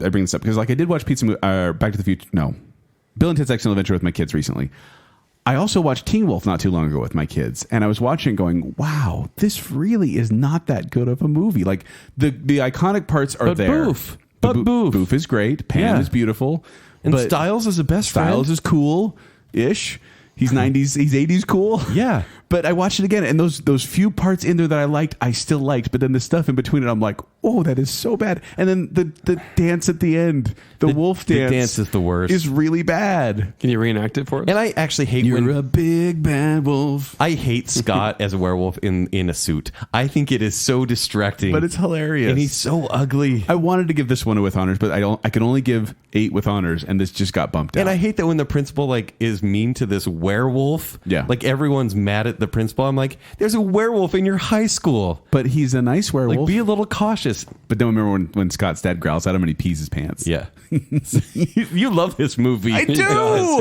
bring this up because like I did watch Back to the Future. No, Bill and Ted's Excellent Adventure with my kids recently. I also watched Teen Wolf not too long ago with my kids, and I was watching it going, wow, this really is not that good of a movie. Like, the iconic parts are But there. Boof. But Boof. Boof is great. Pam Yeah. is beautiful. And but Styles is the best Styles friend. is cool-ish. He's 90s, he's 80s cool. Yeah. But I watched it again, and those few parts in there that I liked, I still liked. But then the stuff in between it, I'm like, oh, that is so bad. And then the dance at the end, the wolf the dance. dance is the worst. Is really bad. Can you reenact it for us? And I actually hate when... a big bad wolf. I hate Scott as a werewolf in a suit. I think it is so distracting. But it's hilarious. And he's so ugly. I wanted to give this one a with honors, but I can only give 8 with honors, and this just got bumped out. And I hate that when the principal like is mean to this werewolf. Yeah. Like everyone's mad at the principal. I'm like, there's a werewolf in your high school. but he's a nice werewolf. Like, be a little cautious. But then remember when Scott's dad growls at him and he pees his pants. Yeah. You love this movie. I do.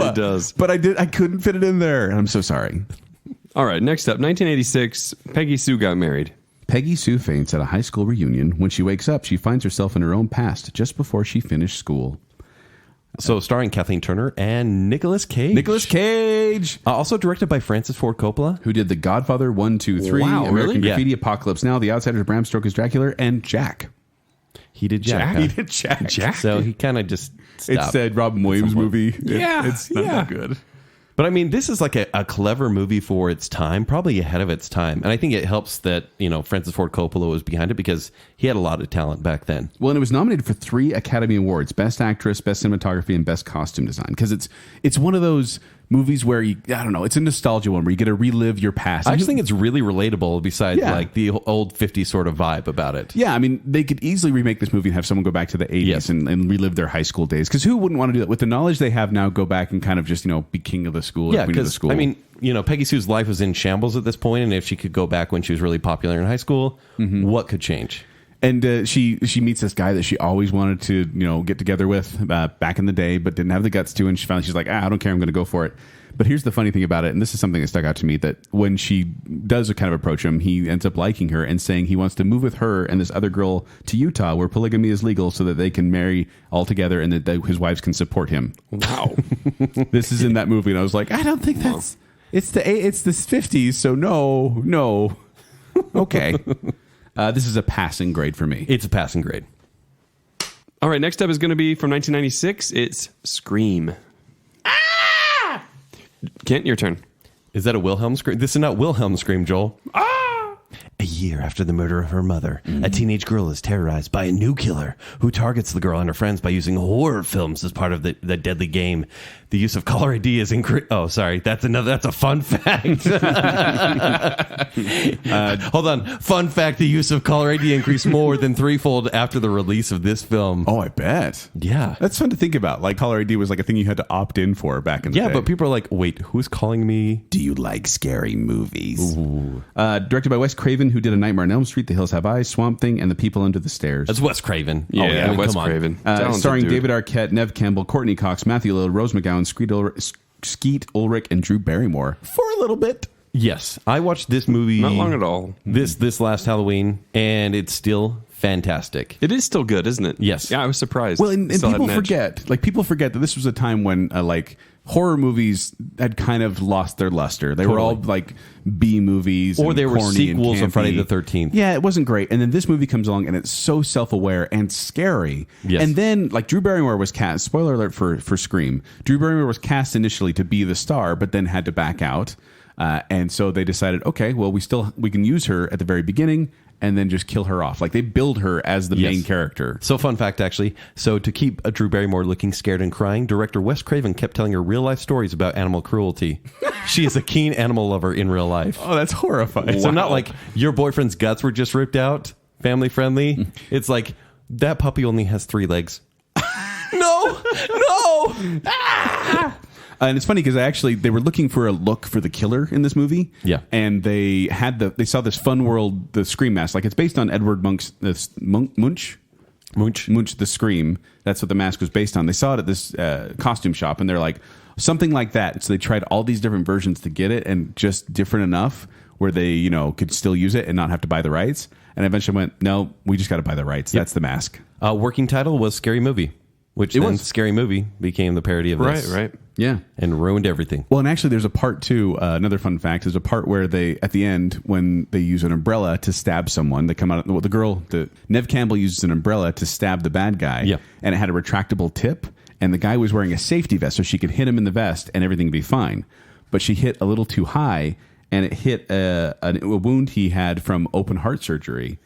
It does. But I couldn't fit it in there. And I'm so sorry. All right, next up, 1986, Peggy Sue got married. Peggy Sue faints at a high school reunion. When she wakes up, she finds herself in her own past just before she finished school. So starring Kathleen Turner and Nicolas Cage. Nicolas Cage, Also directed by Francis Ford Coppola. who did The Godfather 1, 2, 3, Wow, American really? Graffiti, Apocalypse Now, The Outsiders, Bram Stoker's Dracula, and Jack. He did Jack. Jack? huh? did Jack. Jack? So he kind of just It stopped. said Robin Williams movie. Yeah, It's not yeah. that good. But I mean, this is like a clever movie for its time, probably ahead of its time. And I think it helps that, Francis Ford Coppola was behind it because he had a lot of talent back then. Well, and it was nominated for 3 Academy Awards: Best Actress, Best Cinematography, and Best Costume Design. Because it's one of those movies where I don't know, it's a nostalgia one where you get to relive your past. I just think it's really relatable besides like the old 50s sort of vibe about it. Yeah, I mean, they could easily remake this movie and have someone go back to the 80s and relive their high school days. Because who wouldn't want to do that? With the knowledge they have now, go back and kind of just, be king of the school. Yeah, queen of the because, school. I mean, Peggy Sue's life was in shambles at this point, and if she could go back when she was really popular in high school, what could change? And she meets this guy that she always wanted to get together with back in the day, but didn't have the guts to. And she's like, I don't care, I'm going to go for it. But here's the funny thing about it, and this is something that stuck out to me, that when she does kind of approach him, he ends up liking her and saying he wants to move with her and this other girl to Utah, where polygamy is legal, so that they can marry all together and that his wives can support him. Wow. This is in that movie, and I was like, I don't think that's it's the 50s, so no. Okay. This is a passing grade for me. It's a passing grade. All right, next up is going to be from 1996. It's Scream. Kent, your turn. Is that a Wilhelm scream? This is not Wilhelm scream, Joel. A year after the murder of her mother, a teenage girl is terrorized by a new killer who targets the girl and her friends by using horror films as part of the deadly game. The use of caller ID is increased. Oh, sorry. That's a fun fact. Hold on. Fun fact. The use of caller ID increased more than threefold after the release of this film. Oh, I bet. Yeah. That's fun to think about. Like, caller ID was like a thing you had to opt in for back in the day. Yeah, but people are like, wait, who's calling me? Do you like scary movies? Directed by Wes Craven, who did A Nightmare on Elm Street, The Hills Have Eyes, Swamp Thing, and The People Under the Stairs. That's Wes Craven. Yeah, Wes come on. Craven. Starring Dude. David Arquette, Nev Campbell, Courtney Cox, Matthew Lillard, Rose McGowan, Skeet Ulrich, and Drew Barrymore. For a little bit. Yes. I watched this movie. Not long at all. This last Halloween, and it's still fantastic. It is still good, isn't it? Yes. Yeah, I was surprised. Well, and Still had people an edge. forget. People forget that this was a time when horror movies had kind of lost their luster. They were all like B movies, Or and they were corny sequels and of Friday campy. the 13th. Yeah, it wasn't great. And then this movie comes along, and it's so self-aware and scary. Yes. And then, Drew Barrymore was cast. Spoiler alert for Scream. Drew Barrymore was cast initially to be the star, but then had to back out. And so they decided, okay, well, we can use her at the very beginning and then just kill her off. Like, they build her as the main character. So, fun fact, actually. So, to keep Drew Barrymore looking scared and crying, director Wes Craven kept telling her real-life stories about animal cruelty. She is a keen animal lover in real life. Oh, that's horrifying. So, not like your boyfriend's guts were just ripped out, family-friendly. It's like, that puppy only has 3 legs. No! And it's funny because they were looking for a look for the killer in this movie. Yeah. And they saw this Fun World, the Scream mask. Like, it's based on Edward Munch's Munch, The Scream. That's what the mask was based on. They saw it at this costume shop, and they're like, something like that. So they tried all these different versions to get it, and just different enough where they, could still use it and not have to buy the rights. And eventually went, no, we just got to buy the rights. Yep. That's the mask. Working title was Scary Movie, which then Scary Movie became the parody of this. Right. Yeah. And ruined everything. Well, and actually there's a part too, another fun fact, there's a part where at the end, when they use an umbrella to stab someone, they come out, Nev Campbell uses an umbrella to stab the bad guy. Yeah. And it had a retractable tip, and the guy was wearing a safety vest, so she could hit him in the vest and everything would be fine. But she hit a little too high, and it hit a wound he had from open heart surgery.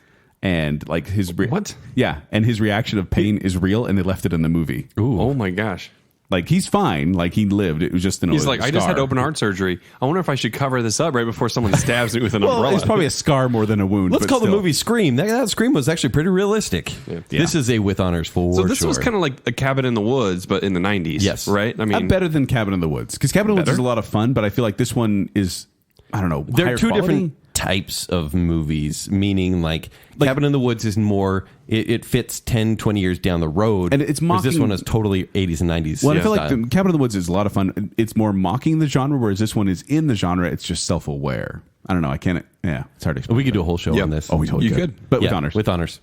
And What? Yeah, and his reaction of pain is real, and they left it in the movie. Ooh. Oh my gosh. Like, he's fine. Like, he lived. It was just He's like, I just had open heart surgery. I wonder if I should cover this up right before someone stabs me with an umbrella. It's probably a scar more than a wound. Let's but call still. the movie Scream. That Scream was actually pretty realistic. Yeah. This is a with honors for So this sure. was kind of like a Cabin in the Woods, but in the 90s. Yes. Right? I mean, better than Cabin in the Woods. Because Cabin in the Woods is a lot of fun, but I feel like this one is, I don't know, There are higher two quality? different types of movies, meaning like Cabin in the Woods is more, it fits 10, 20 years down the road. And it's whereas this mocking- one is totally 80s and 90s. Well, I feel style. like the Cabin in the Woods is a lot of fun. It's more mocking the genre, whereas this one is in the genre. It's just self-aware. I don't know. I can't. Yeah, it's hard to explain. We could do a whole show on this. Oh, we totally You could. could. But with Yeah, honors. With honors.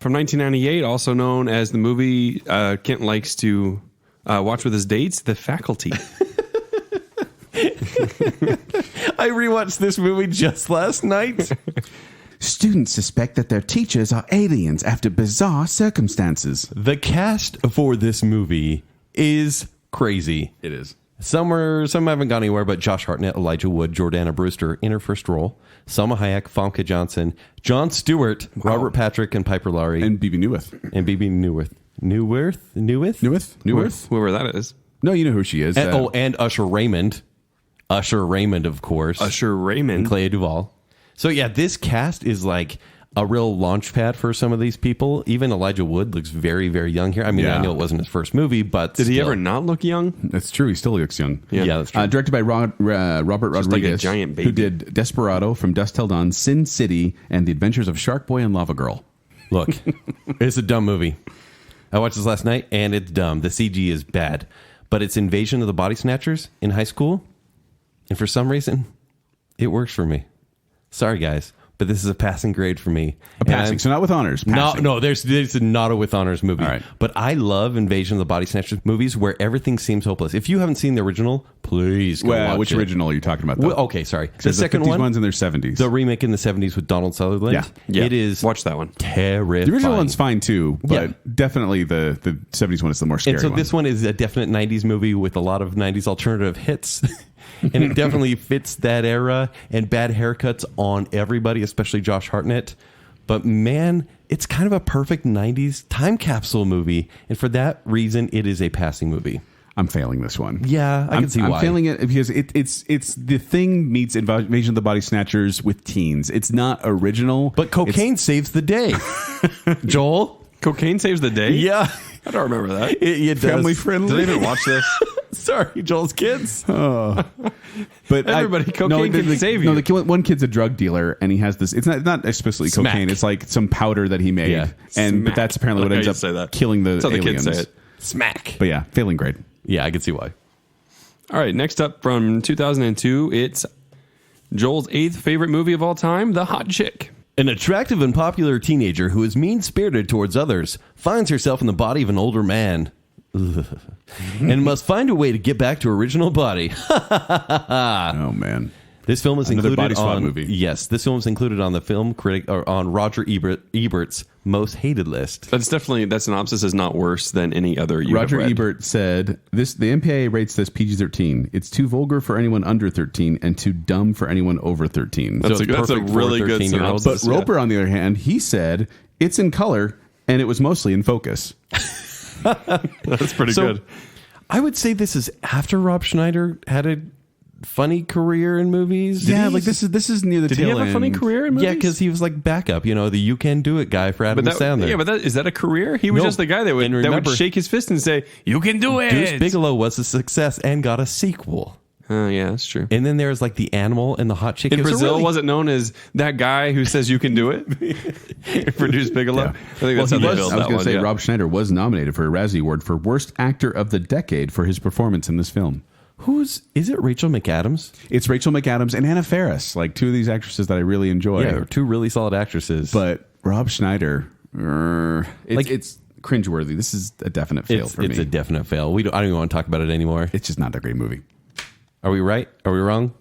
from 1998, also known as the movie Kent likes to watch with his dates, The Faculty. I rewatched this movie just last night. Students suspect that their teachers are aliens after bizarre circumstances. The cast for this movie is crazy. It is. Some haven't gone anywhere, but Josh Hartnett, Elijah Wood, Jordana Brewster in her first role, Salma Hayek, Famke Johnson, Jon Stewart, Robert Patrick, and Piper Laurie, And BB Newith. and BB Newirth. Newirth? Newith? Whoever that is. No, you know who she is. And Usher Raymond. Usher Raymond, of course. Usher Raymond. And Clea Duvall. So yeah, this cast is like a real launch pad for some of these people. Even Elijah Wood looks very, very young here. I mean, I know it wasn't his first movie, but did he ever not look young? That's true. He still looks young. Yeah, that's true. Directed by Robert Rodriguez, like a giant baby. who did Desperado, From Dusk Till Dawn, Sin City, and The Adventures of Shark Boy and Lava Girl. Look, it's a dumb movie. I watched this last night, and it's dumb. The CG is bad, but it's Invasion of the Body Snatchers in high school, and for some reason, it works for me. Sorry, guys, but this is a passing grade for me. Passing, so not with honors. Passing. No, there's not a with honors movie. All right. But I love Invasion of the Body Snatchers movies where everything seems hopeless. If you haven't seen the original, please go watch which it. original are you talking about, though? Well, okay, sorry. The There's second 50s one, ones in their 70s. the remake in the 70s with Donald Sutherland. Yeah. It is Watch that one. terrifying. The original one's fine too, but Yeah. definitely the 70s one is the more scary And so one. this one is a definite 90s movie with a lot of 90s alternative hits. And it definitely fits that era, and bad haircuts on everybody, especially Josh Hartnett. But man, it's kind of a perfect 90s time capsule movie. And for that reason, it is a passing movie. I'm failing this one. Yeah, I can see why. I'm failing it because it's The Thing meets Invasion of the Body Snatchers with teens. It's not original. But cocaine saves the day. Joel? Cocaine saves the day? Yeah. I don't remember that. It does. Family friendly. Did I even watch this? Sorry, Joel's kids. But Everybody, cocaine can save you. No, one kid's a drug dealer, and he has this. It's not explicitly Smack. cocaine. It's like some powder that he made, Yeah. and but that's apparently I what like ends how up you say that. killing the That's how the aliens. kids say it. Smack. But yeah, failing grade. Yeah, I can see why. All right, next up from 2002, it's Joel's 8th favorite movie of all time, The Hot Chick. An attractive and popular teenager who is mean-spirited towards others finds herself in the body of an older man. Ugh. And must find a way to get back to her original body. Oh man. This film is Another included body swap on movie. Yes, this film is included on the film critic or on Roger Ebert's most hated list. That's definitely, that synopsis is not worse than any other you Roger have read. Ebert said the MPAA rates this PG-13. It's too vulgar for anyone under 13 and too dumb for anyone over 13. That's So a, it's that's a perfect for really good 13-year-olds. synopsis. But Roper, on the other hand, he said it's in color and it was mostly in focus. That's pretty So, good. I would say this is after Rob Schneider had a funny career in movies. Yeah, like this is near the Did tail he have a funny end. career in movies? Yeah, because he was like backup, the You Can Do It guy for Adam But that, Sandler. yeah, but is that a career? He was No. just the guy that would, And that would remember- shake his fist and say, "You can do it." Deuce Bigelow was a success and got a sequel. Oh, yeah, that's true. And then there's like the animal and the hot chick. In It was a Brazil, really- was it known as that guy who says you can do it? Produced Bigelow. Yeah. I think that's how they I was built going that to one. say yeah. Rob Schneider was nominated for a Razzie Award for Worst Actor of the Decade for his performance in this film. is it Rachel McAdams? It's Rachel McAdams and Anna Faris, like two of these actresses that I really enjoy. Yeah, they're two really solid actresses. But Rob Schneider, Like- it's cringeworthy. This is a definite fail for it's me. a definite fail. I don't even want to talk about it anymore. It's just not a great movie. Are we right? Are we wrong?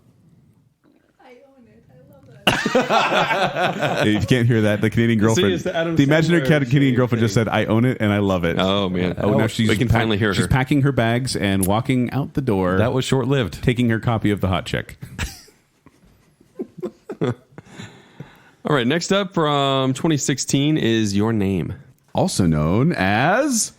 If you can't hear that, the Canadian girlfriend, it's the Adam the imaginary Sandler Canadian girlfriend thing. just said, "I own it and I love it." Oh man! Oh, now she's we can finally hear her. She's packing her bags and walking out the door. That was short-lived. taking her copy of The Hot Chick. All right, next up from 2016 is Your Name. Also known as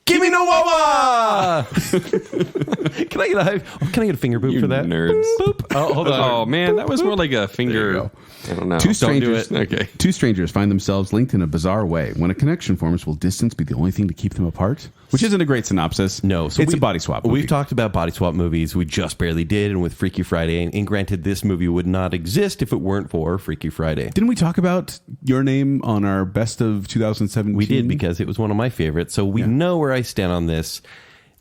Gimme no Wawa! Can I get a finger boop You for that? nerds. Boop. Oh, hold on. Oh man, that was more like a finger. go. I don't know. Two Don't do strangers. it. Okay. Two strangers find themselves linked in a bizarre way. When a connection forms, will distance be the only thing to keep them apart? Which isn't a great synopsis. No, it's a body swap movie. We've talked about body swap movies. We just barely did, and with Freaky Friday. And granted, this movie would not exist if it weren't for Freaky Friday. Didn't we talk about Your Name on our best of 2017? We did, because it was one of my favorites. So we know where I stand on this.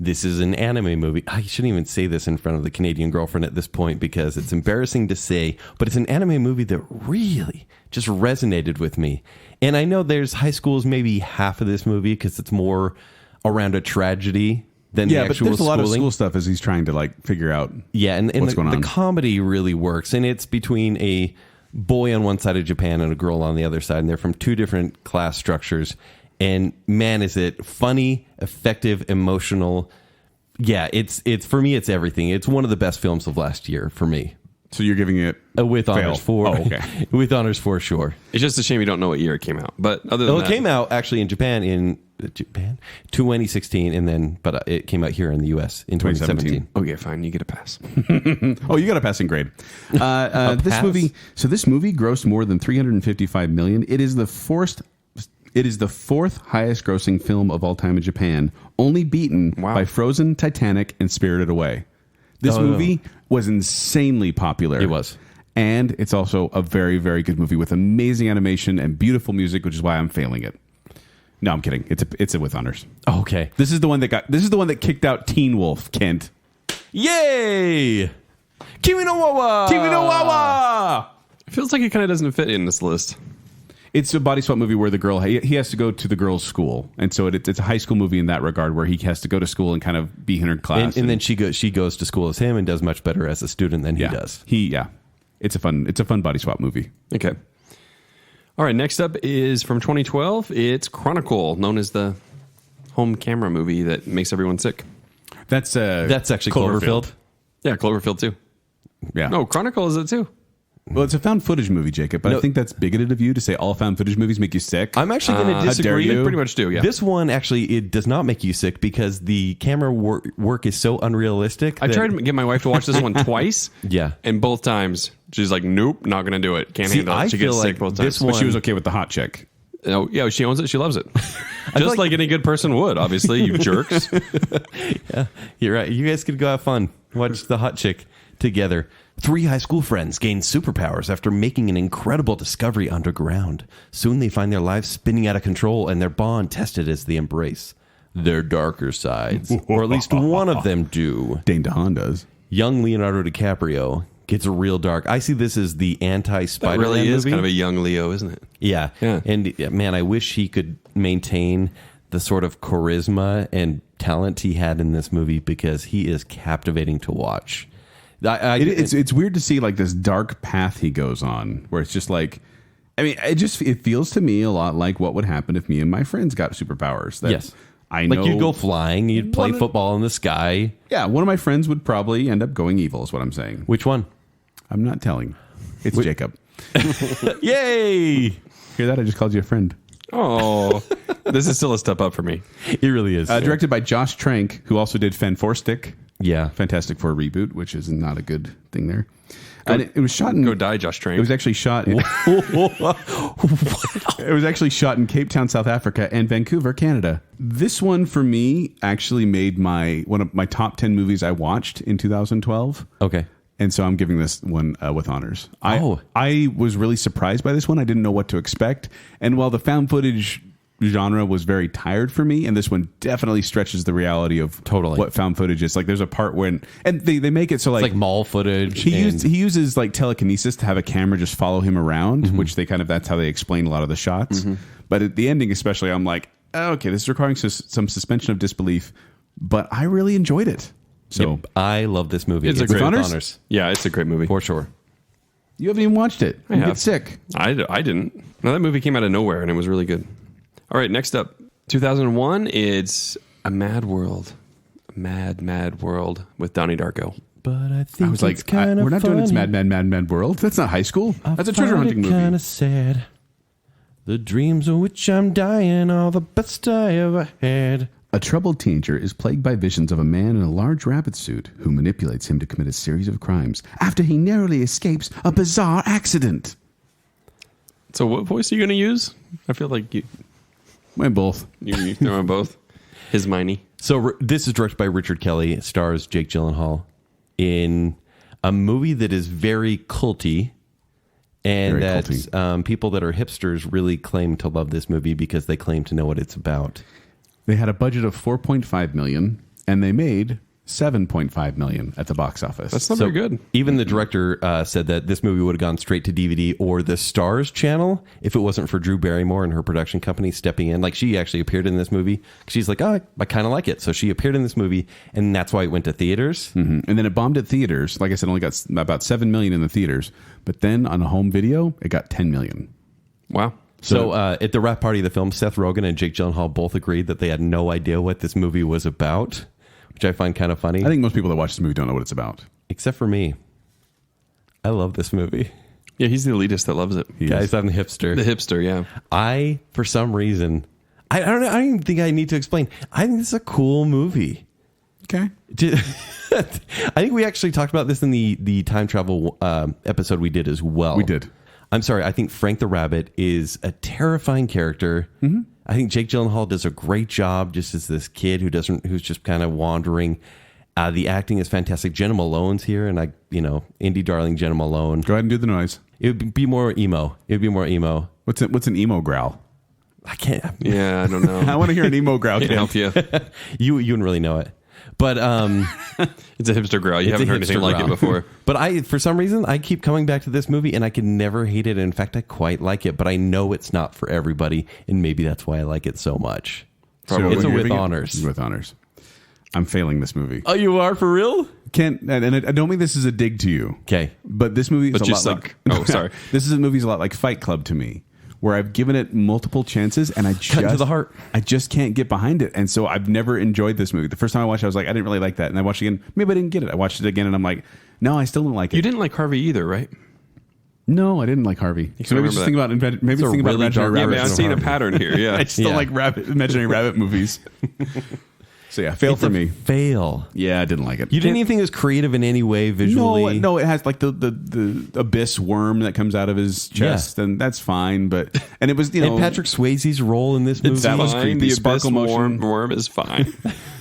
This is an anime movie. I shouldn't even say this in front of the Canadian girlfriend at this point because it's embarrassing to say, but it's an anime movie that really just resonated with me. And I know there's high school is maybe half of this movie because it's more around a tragedy than the but actual there's a lot of schooling. school stuff as he's trying to like figure out. Yeah, and what's going on. the comedy really works. And it's between a boy on one side of Japan and a girl on the other side. And they're from two different class structures. And man, is it funny, effective, emotional. Yeah, it's for me, it's everything. It's one of the best films of last year for me. So you're giving it With honors for. Oh, okay. With honors for sure. It's just a shame you don't know what year it came out. But other than Well, that, it came out actually in Japan in Japan 2016, and then it came out here in the U.S. in 2017. Okay, fine. You get a pass. Oh, you got a passing grade. This movie grossed more than $355 million. It is the fourth highest grossing film of all time in Japan, only beaten by Frozen, Titanic, and Spirited Away. This movie was insanely popular. It was. And it's also a very, very good movie with amazing animation and beautiful music, which is why I'm failing it. No, I'm kidding. It's a with honors. Oh, okay. This is the one that kicked out Teen Wolf, Kent. Yay! Kimi no Wawa! Kimi no Wawa! It feels like it kind of doesn't fit in this list. It's a body swap movie where the girl he has to go to the girl's school, and so it's a high school movie in that regard where he has to go to school and kind of be in her class, and then she goes to school as him and does much better as a student than he does. It's a fun body swap movie. Okay. All right. Next up is from 2012. It's Chronicle, known as the home camera movie that makes everyone sick. That's actually Cloverfield. Yeah, Cloverfield too. Yeah. No, Chronicle is it too. Well, it's a found footage movie, Jacob, but I think that's bigoted of you to say all found footage movies make you sick. I'm actually going to disagree. They pretty much do, yeah. This one, actually, it does not make you sick because the camera work is so unrealistic. I tried to get my wife to watch this one twice. Yeah. And both times, she's like, nope, not going to do it. Can't handle it. She gets sick both times. But she was okay with the hot chick. Oh, yeah, she owns it. She loves it. Just like any good person would, obviously, you jerks. Yeah, you're right. You guys could go have fun. Watch the hot chick together. 3 high school friends gain superpowers after making an incredible discovery underground. Soon they find their lives spinning out of control and their bond tested as they embrace their darker sides. Or at least one of them do. Dane DeHaan does. Young Leonardo DiCaprio gets real dark. I see this as the anti-Spider-Man movie. It really is movie. kind of a young Leo, isn't it? Yeah. And man, I wish he could maintain the sort of charisma and talent he had in this movie because he is captivating to watch. It's weird to see like this dark path he goes on where it's just like, I mean, it feels to me a lot like what would happen if me and my friends got superpowers. Yes. I know. Like you'd go flying, you'd play football in the sky. Yeah, one of my friends would probably end up going evil is what I'm saying. Which one? I'm not telling. It's Jacob. Yay! Hear that? I just called you a friend. Oh, this is still a step up for me. It really is. Directed by Josh Trank, who also did Fan Four Stick. Yeah. Fantastic Four reboot, which is not a good thing there. And it was shot in... Go die, Josh Trank. It was actually shot in... It was actually shot in Cape Town, South Africa, and Vancouver, Canada. This one, for me, actually made one of my top 10 movies I watched in 2012. Okay. And so I'm giving this one with honors. I was really surprised by this one. I didn't know what to expect. And while the found footage genre was very tired for me, and this one definitely stretches the reality of what found footage is. Like there's a part when, and they make it so like, it's like mall footage. He uses like telekinesis to have a camera just follow him around, which that's how they explain a lot of the shots. But at the ending especially, I'm like, oh, okay, this is requiring some suspension of disbelief, but I really enjoyed it. So I love this movie. It's a great honors. Yeah, it's a great movie. For sure. You haven't even watched it. You get sick. I didn't. No, that movie came out of nowhere and it was really good. All right, next up, 2001, it's A Mad World. Mad World with Donnie Darko. But I think I was like, we're not doing It's Mad World. That's not high school. That's a treasure hunting movie. Kind of sad. The dreams of which I'm dying are the best I ever had. A troubled teenager is plagued by visions of a man in a large rabbit suit who manipulates him to commit a series of crimes after he narrowly escapes a bizarre accident. So what voice are you going to use? I feel like you both. You throw in both. His Miney. So this is directed by Richard Kelly. It stars Jake Gyllenhaal in a movie that is very culty. And that people that are hipsters really claim to love this movie because they claim to know what it's about. They had a budget of $4.5 million, and they made $7.5 million at the box office. That's not very good. Even the director said that this movie would have gone straight to DVD or the Stars channel if it wasn't for Drew Barrymore and her production company stepping in. Like, she actually appeared in this movie. She's like, oh, I kind of like it. So she appeared in this movie, and that's why it went to theaters. And then it bombed at theaters. Like I said, only got about $7 million in the theaters. But then on a home video, it got $10 million. Wow. So at the wrap party of the film, Seth Rogen and Jake Gyllenhaal both agreed that they had no idea what this movie was about, which I find kind of funny. I think most people that watch this movie don't know what it's about. Except for me. I love this movie. Yeah, he's the elitist that loves it. Guys, I'm the hipster. The hipster, yeah. For some reason, I don't know. I don't even think I need to explain. I think this is a cool movie. Okay. I think we actually talked about this in the time travel episode we did as well. We did. I'm sorry. I think Frank the Rabbit is a terrifying character. Mm-hmm. I think Jake Gyllenhaal does a great job just as this kid who's just kind of wandering. The acting is fantastic. Jenna Malone's here, and indie darling Jenna Malone. Go ahead and do the noise. It would be more emo. What's an emo growl? I can't. Yeah, I don't know. I want to hear an emo growl. Can't help you. You wouldn't really know it. But it's a hipster growl. You haven't heard anything like it before. But for some reason, I keep coming back to this movie, and I can never hate it. In fact, I quite like it. But I know it's not for everybody, and maybe that's why I like it so much. So it's with honors. With honors. I'm failing this movie. Oh, you are for real? And I don't mean this is a dig to you. Okay, but this movie is but a you lot suck. like. Oh, sorry. This movie's a lot like Fight Club to me, where I've given it multiple chances and cut to the heart. I just can't get behind it, and so I've never enjoyed this movie. The first time I watched it, I was like, I didn't really like that, and I watched it again. Maybe I didn't get it. I watched it again, and I'm like, no, I still don't like it. You didn't like Harvey either, right? No, I didn't like Harvey. So maybe just think about imaginary rabbit. I've seen a pattern here. Yeah, I just don't like imaginary rabbit movies. So yeah, fail for me. Fail. Yeah, I didn't like it. You didn't even think it was creative in any way visually? No, it has like the abyss worm that comes out of his chest, and that's fine. But it was and Patrick Swayze's role in this movie. That was creepy. The Sparkle motion worm is fine.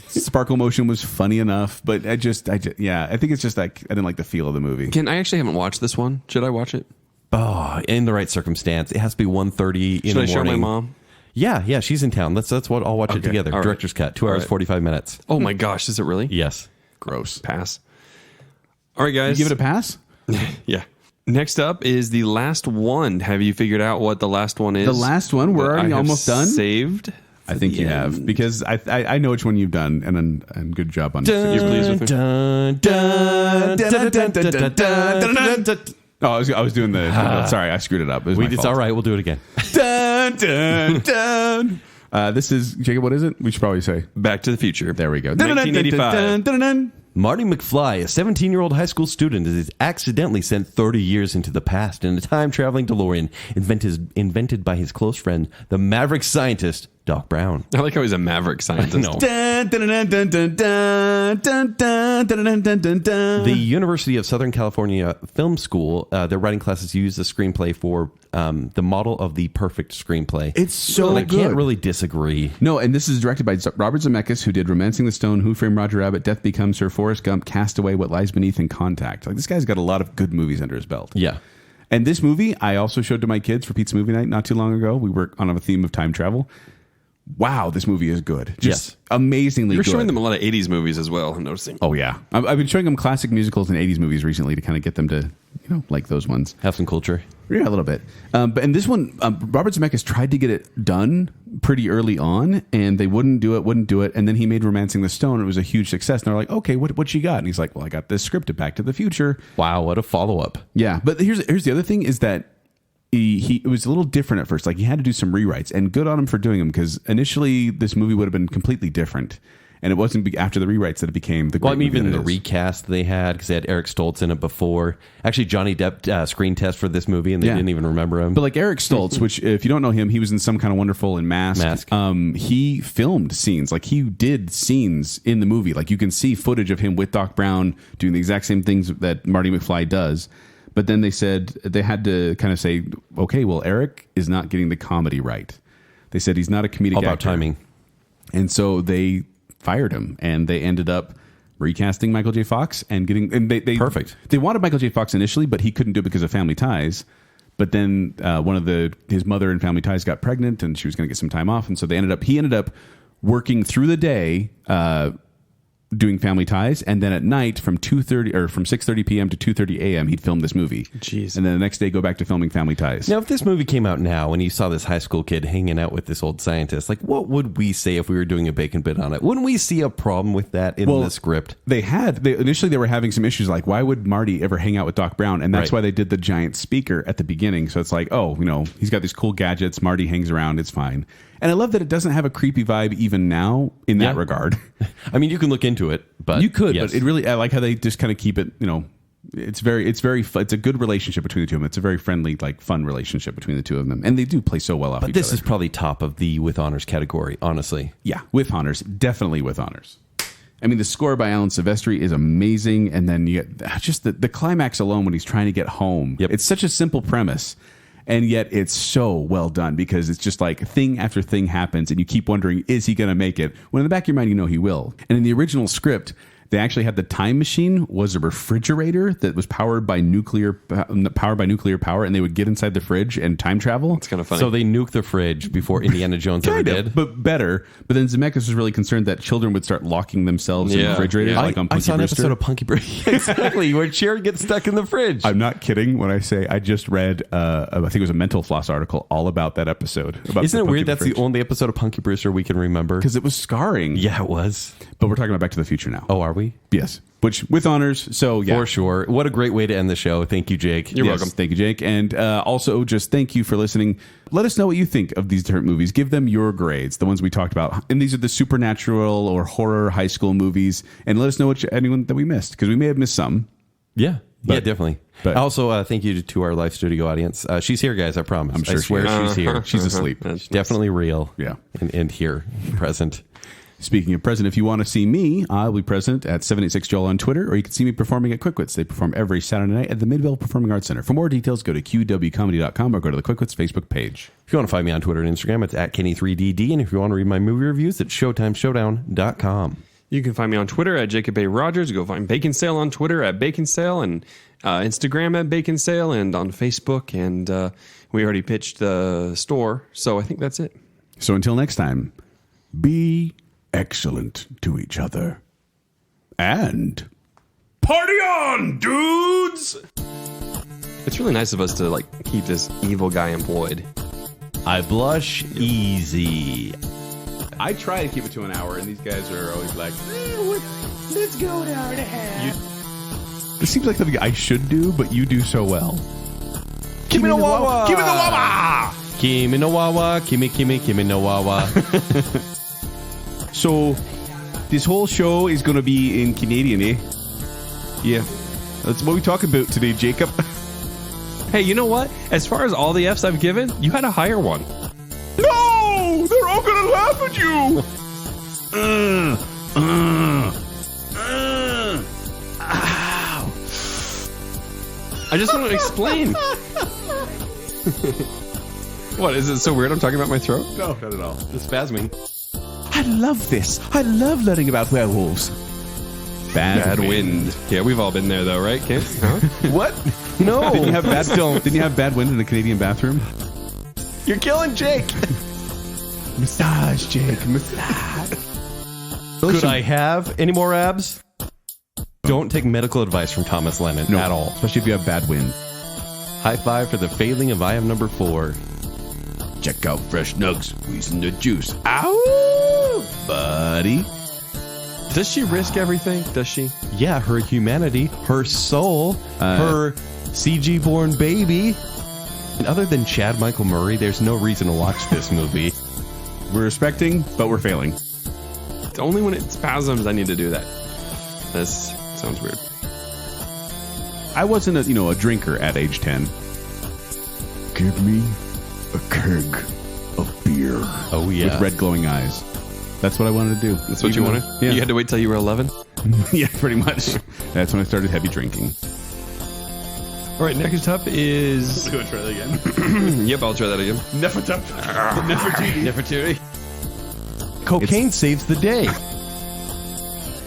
Sparkle motion was funny enough, but I think it's just like I didn't like the feel of the movie. I actually haven't watched this one. Should I watch it? Oh, in the right circumstance. It has to be 1:30 in the morning. Should I show my mom? Yeah, she's in town. That's what I'll watch it together. All right. Director's cut, 2 hours 45 minutes. Oh my gosh, is it really? Yes. Gross. Pass. All right, guys. You give it a pass? Yeah. Next up is the last one. Have you figured out what the last one is? The last one? We're already almost done? Saved. I think you have, because I know which one you've done, and good job on it. You're pleased with me? Oh, I was doing the. Sorry, I screwed it up. It's all right. We'll do it again. Dun, dun, dun. This is Jacob. What is it? We should probably say Back to the Future. There we go. 1985. Marty McFly, a 17-year-old high school student, is accidentally sent 30 years into the past in a time-traveling DeLorean invented by his close friend, the maverick scientist, Doc Brown. I like how he's a maverick scientist. No. The University of Southern California Film School, their writing classes use the screenplay for the model of the perfect screenplay. It's so I good. can't really disagree. No, and this is directed by Robert Zemeckis, who did Romancing the Stone, Who Framed Roger Rabbit, Death Becomes Her, Forrest Gump, Castaway, What Lies Beneath, and Contact. Like, this guy's got a lot of good movies under his belt. Yeah. And this movie, I also showed to my kids for pizza movie night not too long ago. We were on a theme of time travel. Wow, this movie is good. Just amazingly You're good. showing them a lot of 80s movies as well, I'm noticing. Oh, yeah. I've been showing them classic musicals and 80s movies recently to kind of get them to, like those ones. Have some culture. Yeah, a little bit. But in this one, Robert Zemeckis tried to get it done pretty early on, and they wouldn't do it. And then he made Romancing the Stone, and it was a huge success. And they're like, okay, what you got? And he's like, well, I got this script of Back to the Future. Wow, what a follow-up. Yeah, but here's the other thing is that it was a little different at first. Like, he had to do some rewrites, and good on him for doing them, because initially this movie would have been completely different. And it wasn't after the rewrites that it became the great movie even that the it is. recast they had, because they had Eric Stoltz in it before. Actually, Johnny Depp screen test for this movie, and they didn't even remember him. But like Eric Stoltz, which if you don't know him, he was in Some Kind of Wonderful and Mask. He filmed scenes. Like, he did scenes in the movie. Like, you can see footage of him with Doc Brown doing the exact same things that Marty McFly does. But then they said they had to kind of say, okay, well, Eric is not getting the comedy right. They said he's not a comedic actor. All about timing. And so they fired him, and they ended up recasting Michael J. Fox and they Perfect. They wanted Michael J. Fox initially, but he couldn't do it because of Family Ties. But then his mother in Family Ties got pregnant, and she was going to get some time off, and so he ended up working through the day doing Family Ties, and then at night from 6:30 p.m. to 2:30 a.m. he'd film this movie. Jeez. And then the next day go back to filming Family Ties. Now, if this movie came out now and you saw this high school kid hanging out with this old scientist, like, what would we say if we were doing a bacon bit on it? Wouldn't we see a problem with that in the script? Initially they were having some issues, like, why would Marty ever hang out with Doc Brown? And that's Right. why they did the giant speaker at the beginning. So it's like, oh, he's got these cool gadgets. Marty hangs around. It's fine. And I love that it doesn't have a creepy vibe even now in that regard. I mean, you can look into it, but You could, yes. but I like how they just kind of keep it, It's a good relationship between the two of them. It's a very friendly, like fun relationship between the two of them, and they do play so well off But each this other. is probably top of the with honors category, honestly. Yeah, with honors, definitely with honors. I mean, the score by Alan Silvestri is amazing, and then you get just the climax alone when he's trying to get home. Yep. It's such a simple premise, and yet it's so well done because it's just like thing after thing happens, and you keep wondering, is he going to make it? When in the back of your mind, you know he will. And in the original script, they actually had the time machine was a refrigerator that was powered by nuclear power, and they would get inside the fridge and time travel. It's kind of funny. So they nuked the fridge before Indiana Jones ever Kind of, did. but better. But then Zemeckis was really concerned that children would start locking themselves in Yeah, refrigerators, yeah. like on I Punky saw an Brewster. episode of Punky Brewster. Exactly, where Cherry gets stuck in the fridge. I'm not kidding when I say I just read, I think it was a Mental Floss article all about that episode. Isn't it weird that's the only episode of Punky Brewster we can remember? Because it was scarring. Yeah, it was. But we're talking about Back to the Future now. Oh, are we? Yes. Which, with honors, so yeah. For sure. What a great way to end the show. Thank you, Jake. You're welcome. Thank you, Jake. And also, just thank you for listening. Let us know what you think of these different movies. Give them your grades, the ones we talked about. And these are the supernatural or horror high school movies. And let us know anyone that we missed, because we may have missed some. Yeah. But- yeah, definitely. but- Also, thank you to our live studio audience. She's here, guys. I promise. I'm sure I swear she is. she's here. She's asleep. That's Definitely real. Yeah. And here, present. Speaking of present, if you want to see me, I'll be present at 786 Joel on Twitter, or you can see me performing at Quickwits. They perform every Saturday night at the Midvale Performing Arts Center. For more details, go to qwcomedy.com or go to the Quickwits Facebook page. If you want to find me on Twitter and Instagram, it's at Kenny3DD. And if you want to read my movie reviews, it's ShowtimeShowdown.com. You can find me on Twitter at Jacob A. Rogers. Go find Baconsale on Twitter at Baconsale, and Instagram at Baconsale, and on Facebook. And we already pitched the store, so I think that's it. So until next time, be excellent to each other. And party on, dudes! It's really nice of us to like keep this evil guy employed. I blush easy. I try to keep it to an hour, and these guys are always like, let's go down to half. This seems like something I should do, but you do so well. Gimme no wawa! Give me the wawa! Gimme no wawa! Gimme no wawa! So, this whole show is going to be in Canadian, eh? Yeah. That's what we talk about today, Jacob. Hey, you know what? As far as all the F's I've given, you had a higher one. No! They're all going to laugh at you! Ow. I just want to explain. What, is it so weird I'm talking about my throat? No, not at all. It's spasming. I love this. I love learning about werewolves. Bad wind. Yeah, we've all been there though, right, Ken? Huh? What? No. Didn't you have bad wind in a Canadian bathroom? You're killing Jake. Massage, Jake. Massage. Could I have any more abs? Don't take medical advice from Thomas Lennon No, at all. especially if you have bad wind. High five for the failing of I am number 4. Check out fresh nugs, squeezing the juice. Ow, buddy. Does she risk everything? Does she? Yeah, her humanity, her soul, her CG-born baby. And other than Chad Michael Murray, there's no reason to watch this movie. We're respecting, but we're failing. It's only when it spasms I need to do that. This sounds weird. I wasn't a drinker at age 10. Give me a keg of beer. Oh, yeah. With red glowing eyes. That's what I wanted to do. That's what you wanted? Yeah. You had to wait till you were 11? Yeah, pretty much. That's when I started heavy drinking. All right, next up is... Go try that again. Yep, I'll try that again. Nefertiti. Cocaine saves the day.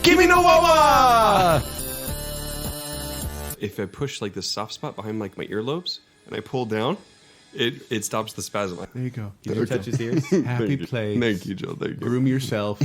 Gimme no wawa! If I push like this soft spot behind like my earlobes and I pull down, it stops the spasm. There you go. Did you touch his ears? Happy play. Thank you, Joe. Thank you. Groom yourself.